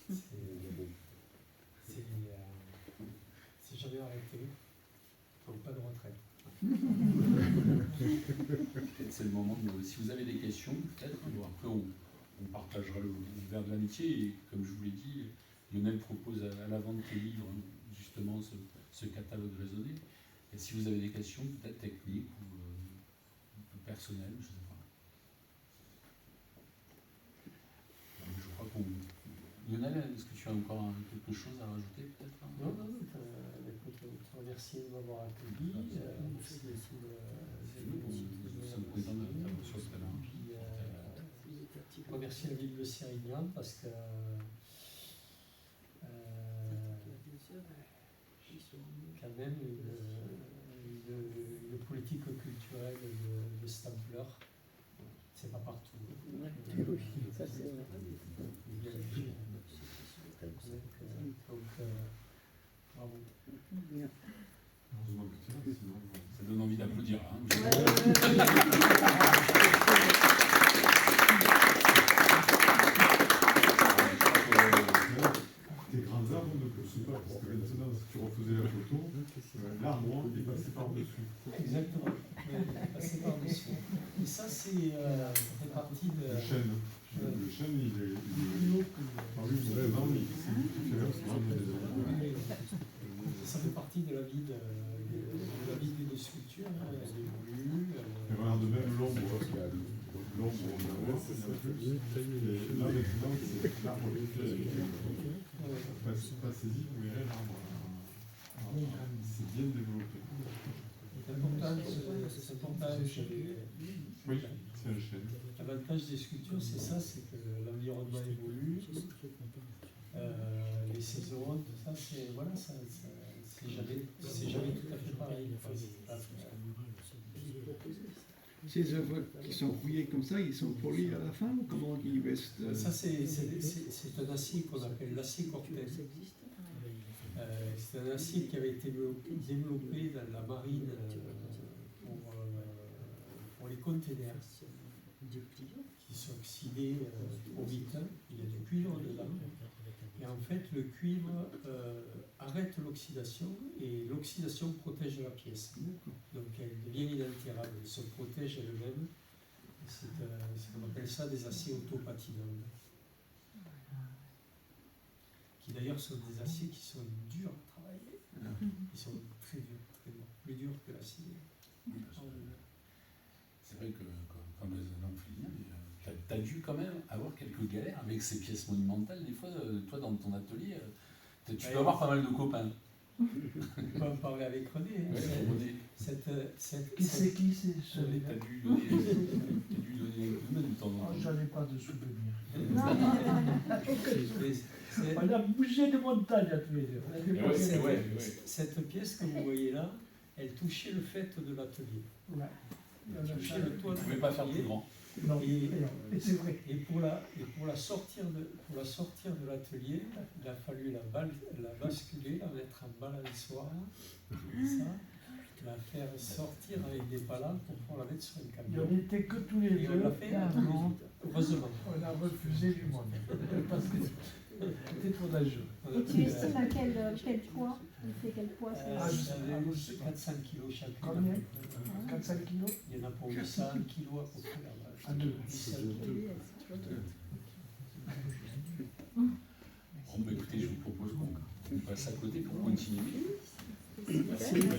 C'est jamais arrêté. Donc pas de retraite. Peut-être c'est le moment de. Si vous avez des questions, peut-être. Après, on partagera le verre de l'amitié. Et comme je vous l'ai dit, Lionel propose à la vente tes livres, justement, ce catalogue raisonné. Et si vous avez des questions, peut-être techniques ou personnelles, je ne sais pas. Je crois qu'on. Lionel, est-ce que tu as encore quelque chose à rajouter, peut-être? Non, écoute, je te remercie de m'avoir accueilli. Merci aussi Nous sommes contents de t'avoir sur ce canal. Je remercie la ville de Sérignan parce que quand même une politique culturelle de cette ampleur, c'est pas partout. Donc, bravo. Heureusement que tu es là, sinon. Ça donne envie d'applaudir. Hein. Tes grands arbres ne pousse pas, parce que maintenant, si tu refaisais la photo, l'arbre est passé par-dessus. Exactement. Ouais, passer par-dessus. Et ça, ça fait partie de. Le chêne. Le chêne, il est. Ah oui, vous avez raison, il Ça fait partie de la vie d'une sculpture. Hein. Elle évolue. Et regarde même l'ombre, parce qu'il y a l'ombre, on a c'est un peu. Et là, maintenant, c'est l'arbre qui est pas saisi, mais l'arbre c'est bien développé. C'est important. Oui, c'est un chêne. L'avantage des sculptures, c'est ça, c'est que l'environnement évolue, les saisons, tout ça, c'est voilà, c'est jamais tout à fait pareil. Ces œuvres qui sont rouillées comme ça, ils sont polis à la fin ou comment ils restent Ça, c'est un acier qu'on appelle l'acier Corten. C'est un acier qui avait été développé dans la marine pour les containers qui sont oxydés trop vite. Il y a du cuivre dedans. Et en fait, le cuivre arrête l'oxydation et l'oxydation protège la pièce. Donc elle devient inaltérable, elle se protège elle-même. On appelle ça des aciers autopatinables. Qui d'ailleurs sont des aciers qui sont durs à travailler. Ils sont très durs, plus durs que l'acier. C'est vrai que quand les hommes finissent, tu as dû quand même avoir quelques galères avec ces pièces monumentales. Des fois, toi, dans ton atelier, tu peux avoir pas mal de copains. On peut en parler avec René. René. Qui c'est René, tu as dû donner un coup de main de temps en temps. J'en ai pas de souvenir. C'est- On a bougé de montagne à tous les deux. Cette pièce que vous voyez là, elle touchait le faîte de l'atelier. Ouais. Elle touchait le toit Tu de ne pouvais pas faire plus l'atelier. grand. Non, et c'est vrai. Et pour la sortir de l'atelier, il a fallu la basculer, la mettre en balançoire, comme ça, la faire sortir avec des palanes pour pouvoir la mettre sur un Il camion. n'y était que tous les Et on deux. l'a fait Ah, non. heureusement. On a refusé du monde. Parce que c'était trop d'âgeux. On a Et tu fait, estimes à quel poids? Il fait quel poids ça c'est avait 400 kilos chacune. Combien 400 kilos Il y en a pour 800 kilos à peu près là-bas. À deux. 800 kilos. Bon, bah, écoutez, je vous propose qu'on passe à côté pour continuer. Merci. bon.